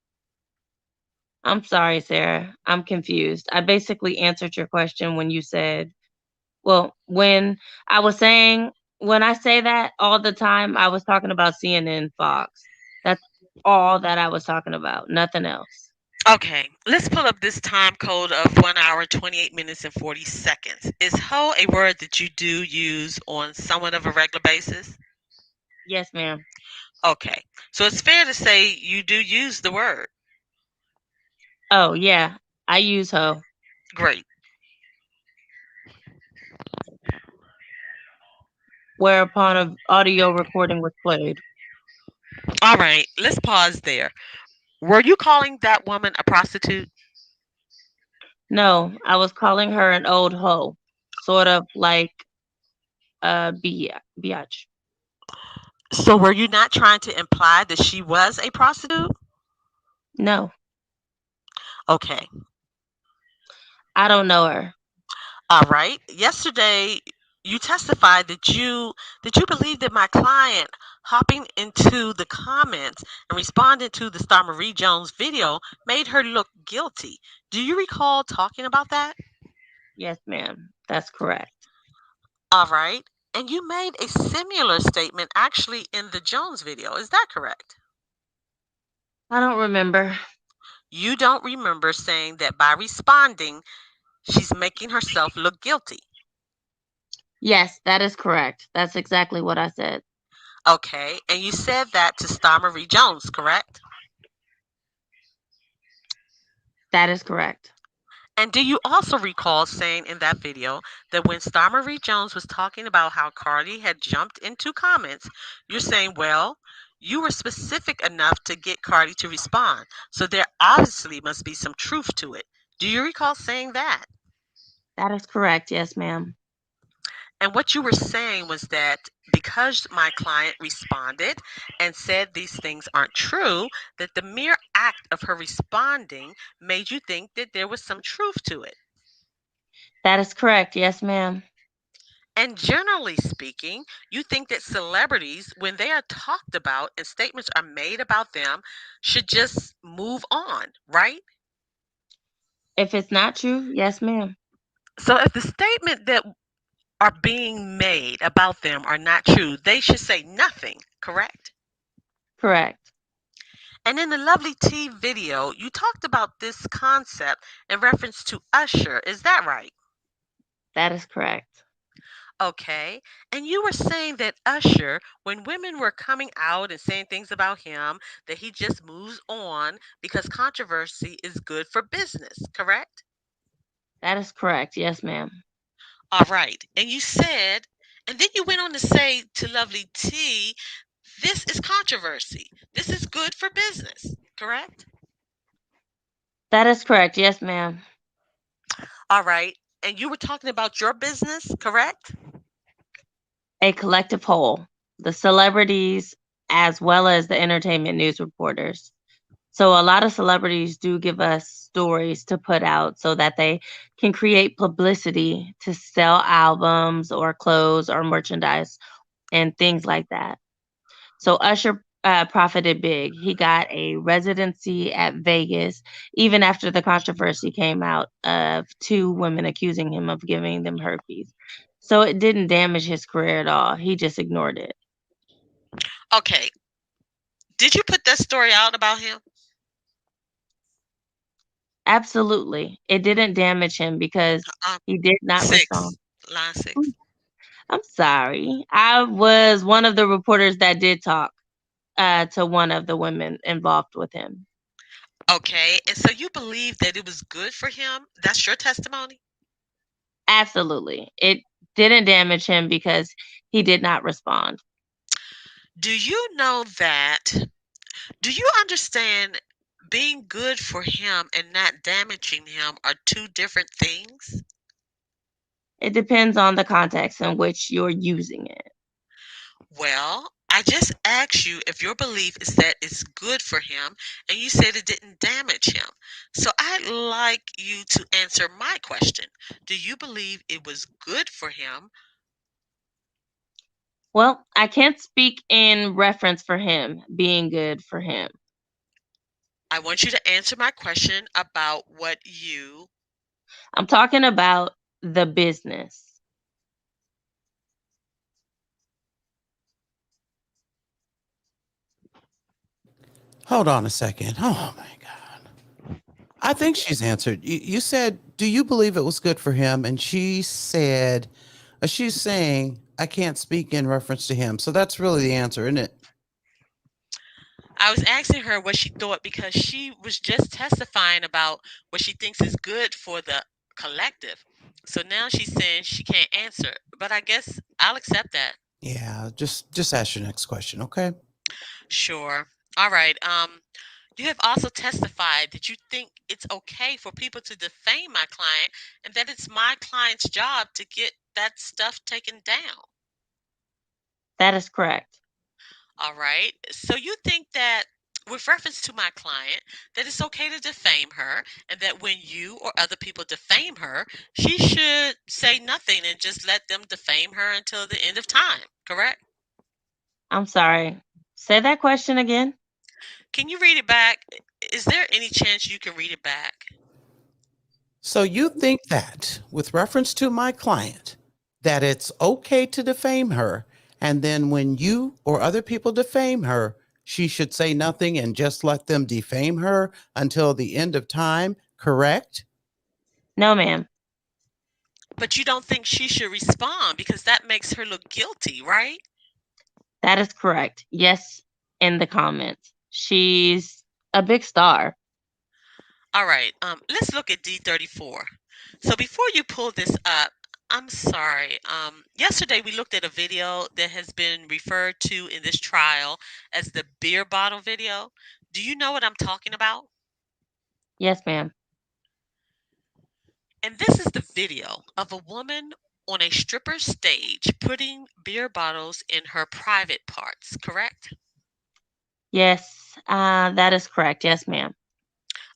I'm sorry, Sarah. I'm confused. I basically answered your question when you said, well, when I was saying, when I say that all the time, I was talking about CNN Fox. That's all that I was talking about, nothing else. Okay, let's pull up this time code of 1 hour, 28 minutes, and 40 seconds. Is hoe a word that you do use on somewhat of a regular basis? Yes, ma'am. Okay, so it's fair to say you do use the word. Oh, yeah, I use hoe. Great. Whereupon a audio recording was played. All right, let's pause there. Were you calling that woman a prostitute? No, I was calling her an old hoe, sort of like a biatch. So were you not trying to imply that she was a prostitute? No, Okay. I don't know her. All right. Yesterday you testified that you believe that my client hopping into the comments and responding to the Star Marie Jones video made her look guilty. Do you recall talking about that? Yes, ma'am. That's correct. All right. And you made a similar statement actually in the Jones video. Is that correct? I don't remember. You don't remember saying that by responding, she's making herself look guilty. Yes, that is correct. That's exactly what I said. Okay. And you said that to Star Marie Jones, correct? That is correct. And do you also recall saying in that video that when Star Marie Jones was talking about how Cardi had jumped into comments, you're saying, well, you were specific enough to get Cardi to respond. So there obviously must be some truth to it. Do you recall saying that? That is correct. Yes, ma'am. And what you were saying was that because my client responded and said these things aren't true, that the mere act of her responding made you think that there was some truth to it. That is correct. Yes, ma'am. And generally speaking, you think that celebrities, when they are talked about and statements are made about them, should just move on, right? If it's not true, yes, ma'am. So if the statement that are being made about them are not true, they should say nothing, correct? Correct. And in the Lovely T video, you talked about this concept in reference to Usher. Is that right? That is correct. Okay. And you were saying that Usher, when women were coming out and saying things about him, that he just moves on because controversy is good for business, correct? That is correct. Yes, ma'am. All right. And you said, and then you went on to say to Lovely T, this is controversy. This is good for business, correct? That is correct. Yes, ma'am. All right. And you were talking about your business, correct? A collective whole, the celebrities as well as the entertainment news reporters. So a lot of celebrities do give us stories to put out so that they can create publicity to sell albums or clothes or merchandise and things like that. So Usher profited big. He got a residency at Vegas, even after the controversy came out of two women accusing him of giving them herpes. So it didn't damage his career at all. He just ignored it. Okay. Did you put that story out about him? Absolutely. It didn't damage him because Um, he did not respond. six. Line six. I'm sorry. I was one of the reporters that did talk to one of the women involved with him. Okay. And so you believe that it was good for him? That's your testimony? Absolutely. It didn't damage him because he did not respond. Do you know that? Do you understand being good for him and not damaging him are two different things? It depends on the context in which you're using it. Well, I just asked you if your belief is that it's good for him, and you said it didn't damage him. So I'd like you to answer my question. Do you believe it was good for him? Well, I can't speak in reference for him being good for him. I want you to answer my question about what you. I'm talking about the business. Hold on a second. Oh my God. I think she's answered. You said, do you believe it was good for him? And she said, she's saying, I can't speak in reference to him. So that's really the answer, isn't it? I was asking her what she thought because she was just testifying about what she thinks is good for the collective. So now she's saying she can't answer. But I guess I'll accept that. Yeah, just ask your next question, okay? Sure. All right. You have also testified that you think it's okay for people to defame my client and that it's my client's job to get that stuff taken down. That is correct. All right. So you think that with reference to my client, that it's okay to defame her and that when you or other people defame her, she should say nothing and just let them defame her until the end of time, correct? I'm sorry. Say that question again. Can you read it back? Is there any chance you can read it back? So you think that, with reference to my client, that it's okay to defame her, and then when you or other people defame her, she should say nothing and just let them defame her until the end of time, correct? No, ma'am. But you don't think she should respond because that makes her look guilty, right? That is correct. Yes, in the comments. She's a big star. All right. Let's look at D34. So before you pull this up, I'm sorry. Yesterday we looked at a video that has been referred to in this trial as the beer bottle video. Do you know what I'm talking about? Yes, ma'am. And this is the video of a woman on a stripper stage putting beer bottles in her private parts, correct? Yes, that is correct. Yes, ma'am.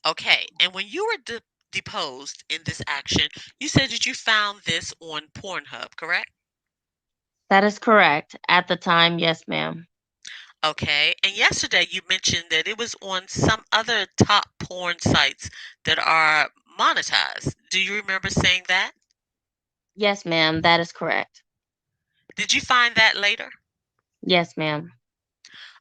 Okay. And when you were deposed in this action, you said that you found this on Pornhub, correct? That is correct. At the time, yes, ma'am. Okay. And yesterday you mentioned that it was on some other top porn sites that are monetized. Do you remember saying that? Yes, ma'am. That is correct. Did you find that later? Yes, ma'am.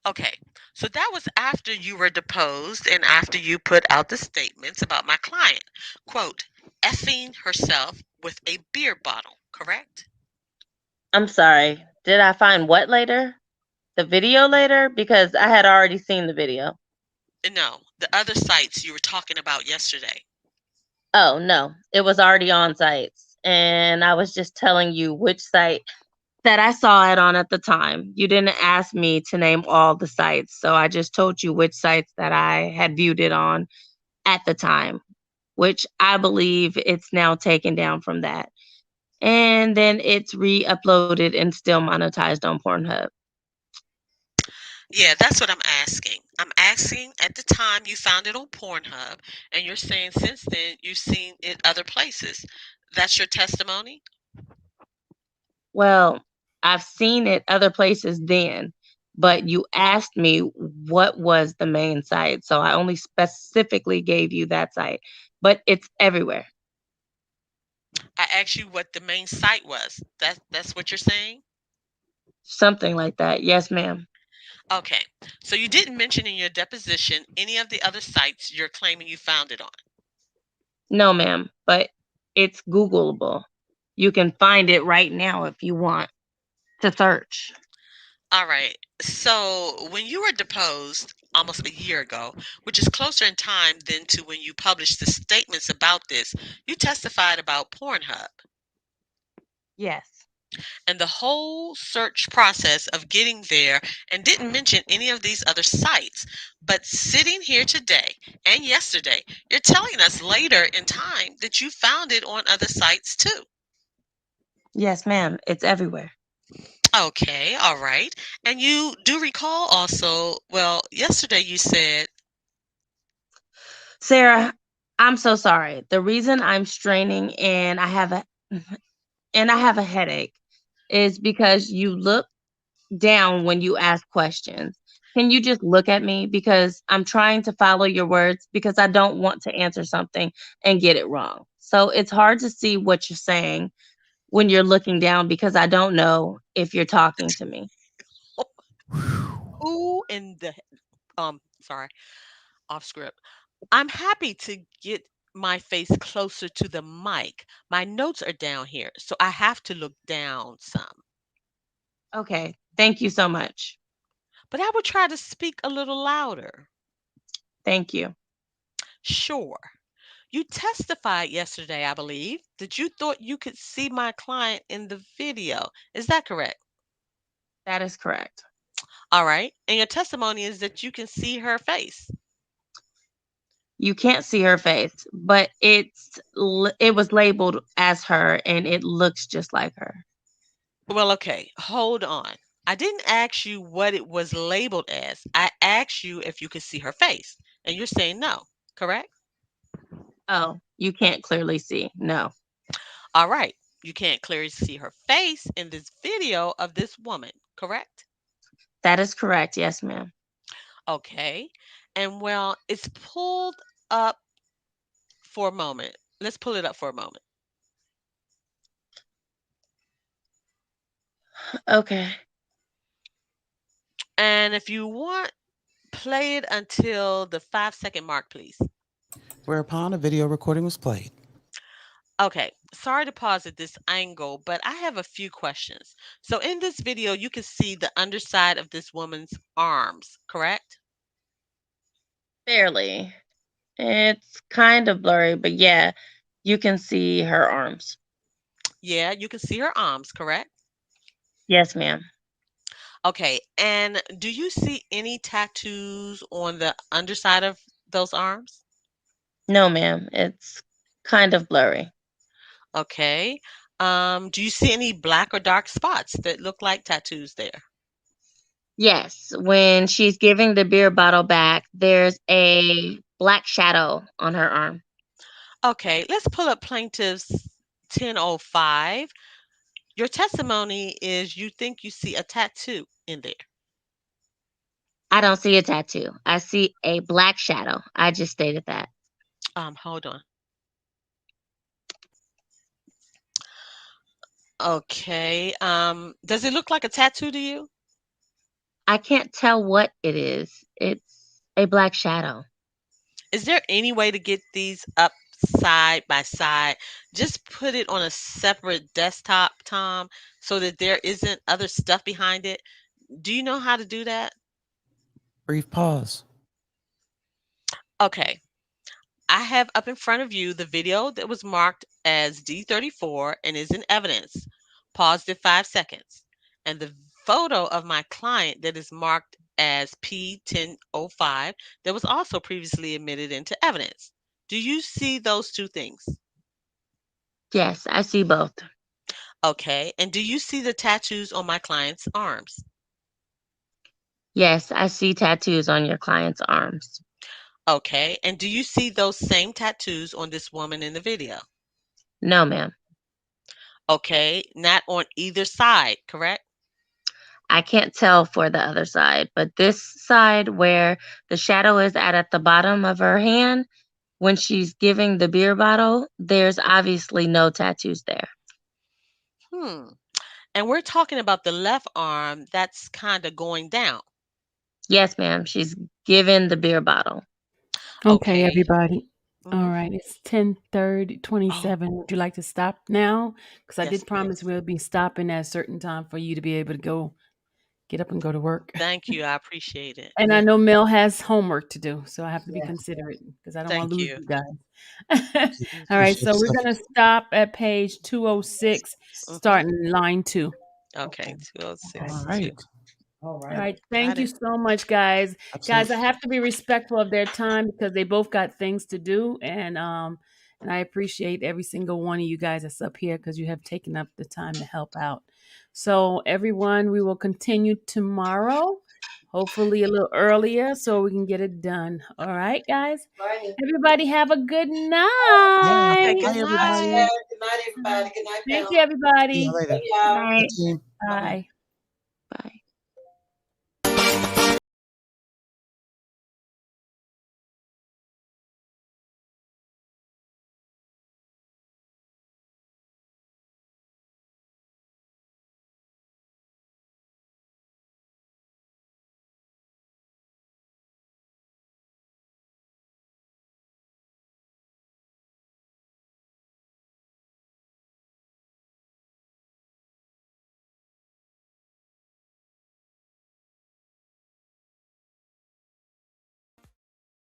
Okay. So that was after you were deposed and after you put out the statements about my client. Quote, effing herself with a beer bottle, correct? I'm sorry. Did I find what later? The video later? Because I had already seen the video. No, the other sites you were talking about yesterday. Oh, no. It was already on sites. And I was just telling you which site that I saw it on at the time. You didn't ask me to name all the sites. So I just told you which sites that I had viewed it on at the time, which I believe it's now taken down from that. And then it's re-uploaded and still monetized on Pornhub. Yeah, that's what I'm asking. I'm asking at the time you found it on Pornhub, and you're saying since then you've seen it other places. That's your testimony? Well, I've seen it other places then, but you asked me what was the main site, so I only specifically gave you that site, but it's everywhere. I asked you what the main site was. That's what you're saying? Something like that. Yes, ma'am. Okay. So you didn't mention in your deposition any of the other sites you're claiming you found it on. No, ma'am, but it's Googleable. You can find it right now if you want to search. All right. So when you were deposed almost a year ago, which is closer in time than to when you published the statements about this, you testified about Pornhub Yes. and the whole search process of getting there and didn't mention any of these other sites. But sitting here today and yesterday, you're telling us later in time that you found it on other sites too. Yes, ma'am. It's everywhere. Okay, all right. And you do recall also, well, yesterday you said, Sarah, I'm so sorry. The reason I'm straining and I have a headache is because you look down when you ask questions. Can you just look at me because I'm trying to follow your words because I don't want to answer something and get it wrong. So it's hard to see what you're saying when you're looking down because I don't know if you're talking to me. who in the Sorry, off script. I'm happy to get my face closer to the mic. My notes are down here, so I have to look down some. Okay. Thank you so much. But I will try to speak a little louder. Thank you. Sure. You testified yesterday, I believe, that you thought you could see my client in the video. Is that correct? That is correct. All right. And your testimony is that you can see her face. You can't see her face, but it was labeled as her and it looks just like her. Well, okay, hold on. I didn't ask you what it was labeled as. I asked you if you could see her face, and you're saying no, correct? Oh, you can't clearly see. No. All right. You can't clearly see her face in this video of this woman, correct? That is correct. Yes, ma'am. Okay. And well, it's pulled up for a moment. Let's pull it up for a moment. Okay. And if you want, play it until the 5-second mark, please. Whereupon a video recording was played. Okay, sorry to pause at this angle, but I have a few questions. So in this video, you can see the underside of this woman's arms, correct? Barely. It's kind of blurry, but yeah, you can see her arms. Yeah, you can see her arms, correct? Yes, ma'am. Okay, and do you see any tattoos on the underside of those arms? No, ma'am. It's kind of blurry. Okay. Do you see any black or dark spots that look like tattoos there? Yes, when she's giving the beer bottle back, there's a black shadow on her arm. Okay, let's pull up plaintiff's 1005. Your testimony is you think you see a tattoo in there. I don't see a tattoo. I see a black shadow. I just stated that. Hold on. Okay. Does it look like a tattoo to you? I can't tell what it is. It's a black shadow. Is there any way to get these up side by side? Just put it on a separate desktop, Tom, so that there isn't other stuff behind it. Do you know how to do that? Brief pause. Okay. I have up in front of you the video that was marked as D34 and is in evidence. Paused at 5 seconds. And the photo of my client that is marked as P1005 that was also previously admitted into evidence. Do you see those two things? Yes, I see both. Okay. And do you see the tattoos on my client's arms? Yes, I see tattoos on your client's arms. Okay. And do you see those same tattoos on this woman in the video? No, ma'am. Okay. Not on either side, correct? I can't tell for the other side, but this side where the shadow is at the bottom of her hand, when she's giving the beer bottle, there's obviously no tattoos there. Hmm. And we're talking about the left arm that's kind of going down. Yes, ma'am. She's given the beer bottle. Okay, Okay. everybody. All Mhm. right, it's 10:30, Oh, 27. Would you like to stop now? Because I yes, did promise please. we'll be stopping at a certain time for you to be able to go get up and go to work. Thank you. I appreciate it. And I Yeah, know Mel has homework to do, so I have to be yeah. considerate because I don't want to Thank lose you. you guys. All right, Mhm. Appreciate so we're stuff. going to stop at page 206, Mhm. starting line 2. Okay. Okay. All Okay. 206. right. All All right. right. Got Thank you it. so much, guys. Guys, Absolutely. I have to be respectful of their time because they both got things to do. And I appreciate every single one of you guys that's up here because you have taken up the time to help out. So, everyone, we will continue tomorrow, hopefully a little earlier so we can get it done. All right, guys. Righty. Everybody have a good Bye. Okay. night. Good Bye, Night, everybody. night. Chad. Good night, everybody. Good night, Thank Pam. you, See you everybody. Love later. Good y'all. night. Good team. Bye. Bye.